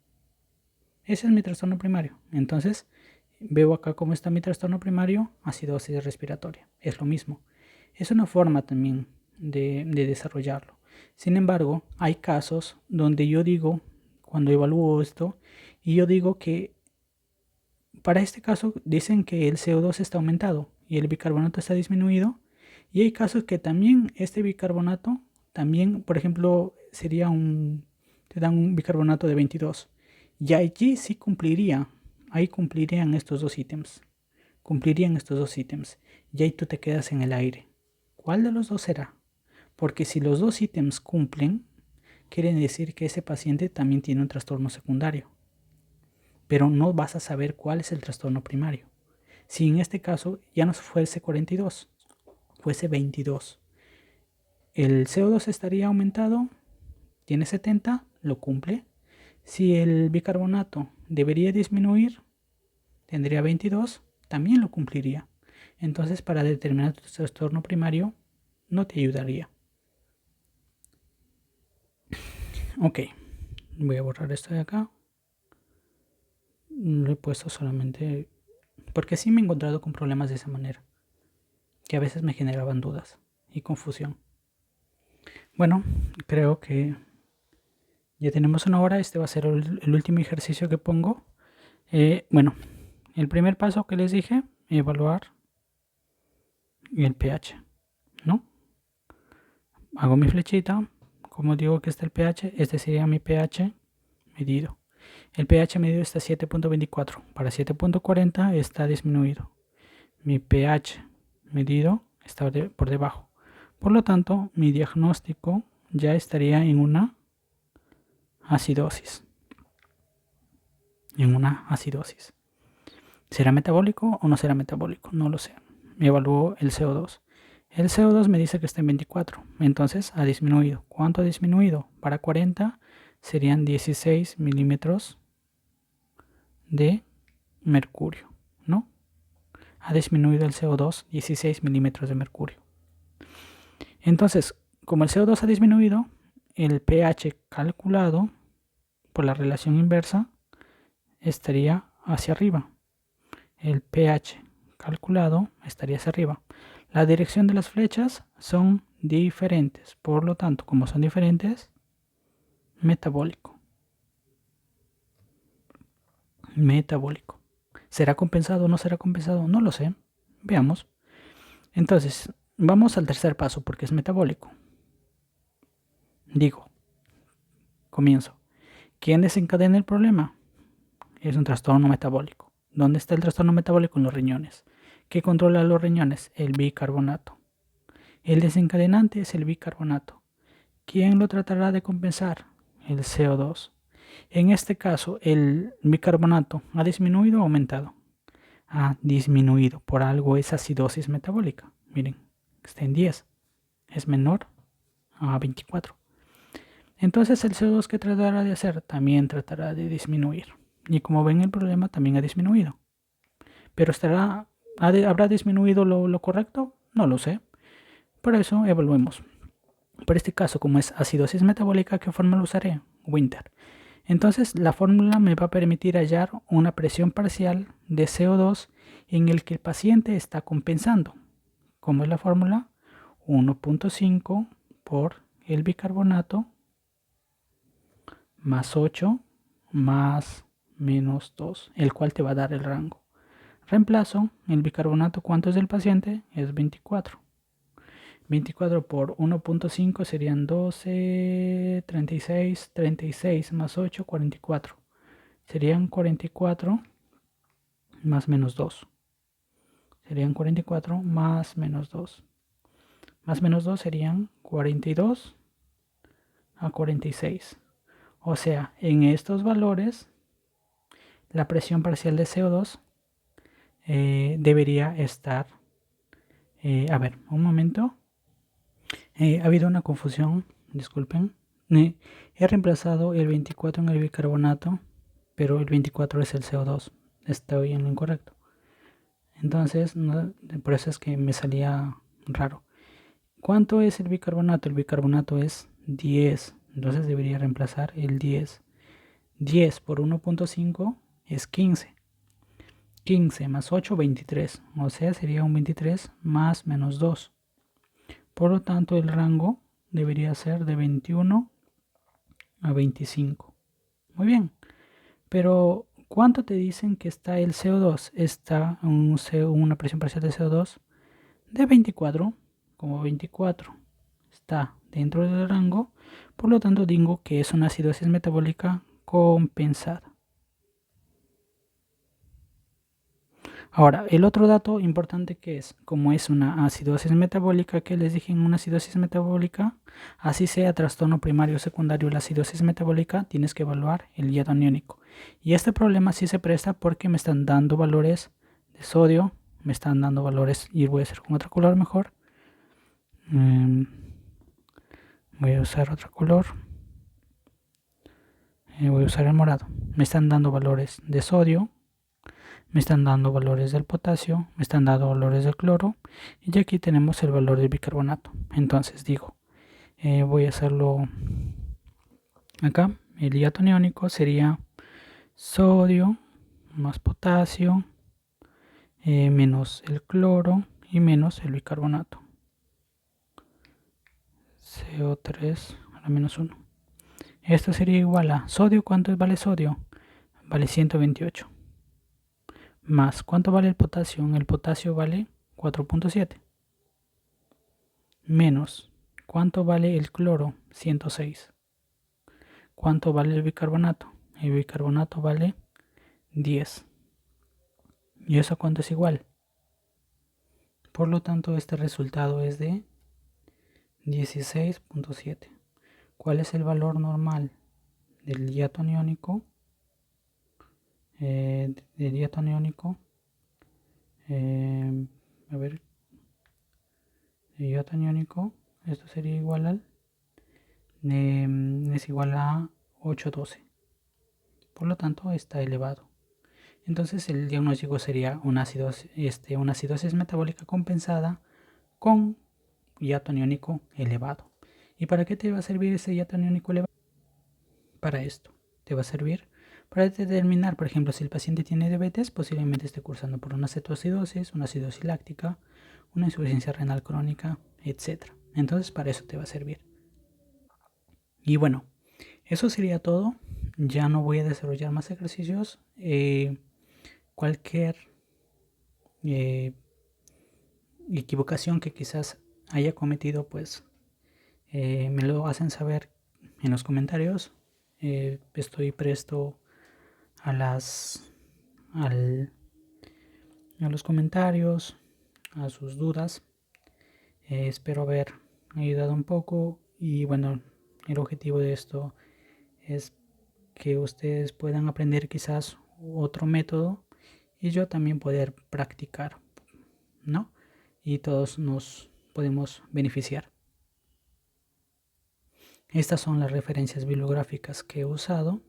Ese es mi trastorno primario. Entonces, veo acá cómo está mi trastorno primario, acidosis respiratoria. Es lo mismo. Es una forma también de desarrollarlo. Sin embargo, hay casos donde yo digo, cuando evalúo esto, y yo digo que para este caso dicen que el CO2 está aumentado y el bicarbonato está disminuido. Y hay casos que también este bicarbonato, también, por ejemplo, te dan un bicarbonato de 22. Y allí sí ahí cumplirían estos dos ítems. cumplirían estos dos ítems. Y ahí tú te quedas en el aire. ¿Cuál de los dos será? Porque si los dos ítems cumplen, quiere decir que ese paciente también tiene un trastorno secundario. Pero no vas a saber cuál es el trastorno primario. Si en este caso ya no fuese 42, fuese 22. El CO2 estaría aumentado, tiene 70, lo cumple. Si el bicarbonato debería disminuir, tendría 22, también lo cumpliría. Entonces, para determinar tu trastorno primario, no te ayudaría. Ok, voy a borrar esto de acá. Lo he puesto solamente porque sí me he encontrado con problemas de esa manera, que a veces me generaban dudas y confusión. Bueno, creo que ya tenemos una hora. Este va a ser el último ejercicio que pongo. Bueno, el primer paso que les dije, evaluar el pH, ¿no? Hago mi flechita. Como digo que está el pH, este sería mi pH medido. El pH medido está 7.24. Para 7.40 está disminuido. Mi pH medido está por debajo. Por lo tanto, mi diagnóstico ya estaría en una acidosis. ¿Será metabólico o no será metabólico? No lo sé. Me evalúo el CO2. El CO2 me dice que está en 24. Entonces ha disminuido. ¿Cuánto ha disminuido? Para 40 serían 16 milímetros de mercurio, ¿no? Ha disminuido el CO2 16 milímetros de mercurio. Entonces, como el CO2 ha disminuido, el pH calculado por la relación inversa estaría hacia arriba. El pH calculado estaría hacia arriba. La dirección de las flechas son diferentes. Por lo tanto, como son diferentes, metabólico. ¿Será compensado o no será compensado? No lo sé. Veamos. Entonces, vamos al tercer paso porque es metabólico. Comienzo. ¿Quién desencadena el problema? Es un trastorno metabólico. ¿Dónde está el trastorno metabólico? En los riñones. ¿Qué controla los riñones? El bicarbonato. El desencadenante es el bicarbonato. ¿Quién lo tratará de compensar? El CO2. En este caso, el bicarbonato ha disminuido o aumentado. Ha disminuido. Por algo es acidosis metabólica. Miren, está en 10. Es menor a 24. Entonces el CO2 que tratará de hacer también tratará de disminuir. Y como ven, el problema también ha disminuido. Pero ¿habrá disminuido lo correcto? No lo sé. Por eso evaluemos. Por este caso, como es acidosis metabólica, ¿qué fórmula usaré? Winter. Entonces la fórmula me va a permitir hallar una presión parcial de CO2 en el que el paciente está compensando. ¿Cómo es la fórmula? 1.5 por el bicarbonato más 8 más menos 2, el cual te va a dar el rango. Reemplazo el bicarbonato. ¿Cuánto es del paciente? Es 24. 24 por 1.5 serían 12, 36, 36 más 8, 44. Serían 44 más menos 2. Serían 44 más menos 2. Más menos 2 serían 42 a 46. O sea, en estos valores, la presión parcial de CO2 debería estar... a ver, un momento. Ha habido una confusión, disculpen. He reemplazado el 24 en el bicarbonato, pero el 24 es el CO2. Estoy en lo incorrecto. Entonces, por eso es que me salía raro. ¿Cuánto es el bicarbonato? El bicarbonato es 10. Entonces debería reemplazar el 10. 10 por 1.5 es 15. 15 más 8, 23. O sea, sería un 23 más menos 2. Por lo tanto, el rango debería ser de 21 a 25. Muy bien. Pero, ¿cuánto te dicen que está el CO2? Está una presión parcial de CO2 de 24. Como 24 está dentro del rango, por lo tanto digo que es una acidosis metabólica compensada. Ahora, el otro dato importante que es, como es una acidosis metabólica, que les dije en una acidosis metabólica, así sea trastorno primario o secundario la acidosis metabólica, tienes que evaluar el hidratado aniónico. Y este problema sí se presta porque me están dando valores de sodio, me están dando valores, y voy a hacer con otro color mejor. Voy a usar otro color. Voy a usar el morado. Me están dando valores de sodio, me están dando valores del potasio, me están dando valores del cloro, y aquí tenemos el valor del bicarbonato. Entonces digo, voy a hacerlo acá. El hidratado aniónico sería sodio más potasio menos el cloro y menos el bicarbonato. CO3 a la menos 1. Esto sería igual a sodio. ¿Cuánto vale sodio? Vale 128. Más, ¿cuánto vale el potasio? El potasio vale 4.7. Menos, ¿cuánto vale el cloro? 106. ¿Cuánto vale el bicarbonato? El bicarbonato vale 10. ¿Y eso cuánto es igual? Por lo tanto, este resultado es de 16.7. ¿Cuál es el valor normal del hidratado aniónico? A ver, el hidratado aniónico, esto sería igual al, es igual a 812. Por lo tanto, está elevado. Entonces, el diagnóstico sería una acidosis metabólica compensada con hidratado aniónico elevado. ¿Y para qué te va a servir ese hidratado aniónico elevado? Para esto, te va a servir para determinar, por ejemplo, si el paciente tiene diabetes, posiblemente esté cursando por una cetoacidosis, una acidosis láctica, una insuficiencia renal crónica, etc. Entonces, para eso te va a servir. Y bueno, eso sería todo. Ya no voy a desarrollar más ejercicios. Cualquier equivocación que quizás haya cometido, pues me lo hacen saber en los comentarios. Estoy presto a los comentarios, a sus dudas. Espero haber ayudado un poco, y bueno, el objetivo de esto es que ustedes puedan aprender quizás otro método y yo también poder practicar, ¿no? Y todos nos podemos beneficiar. Estas son las referencias bibliográficas que he usado.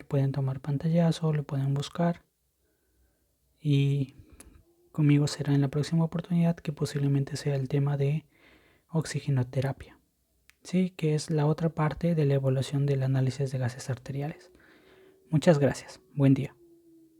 Pueden tomar pantallazo, lo pueden buscar, y conmigo será en la próxima oportunidad, que posiblemente sea el tema de oxigenoterapia, ¿sí? Que es la otra parte de la evaluación del análisis de gases arteriales. Muchas gracias. Buen día.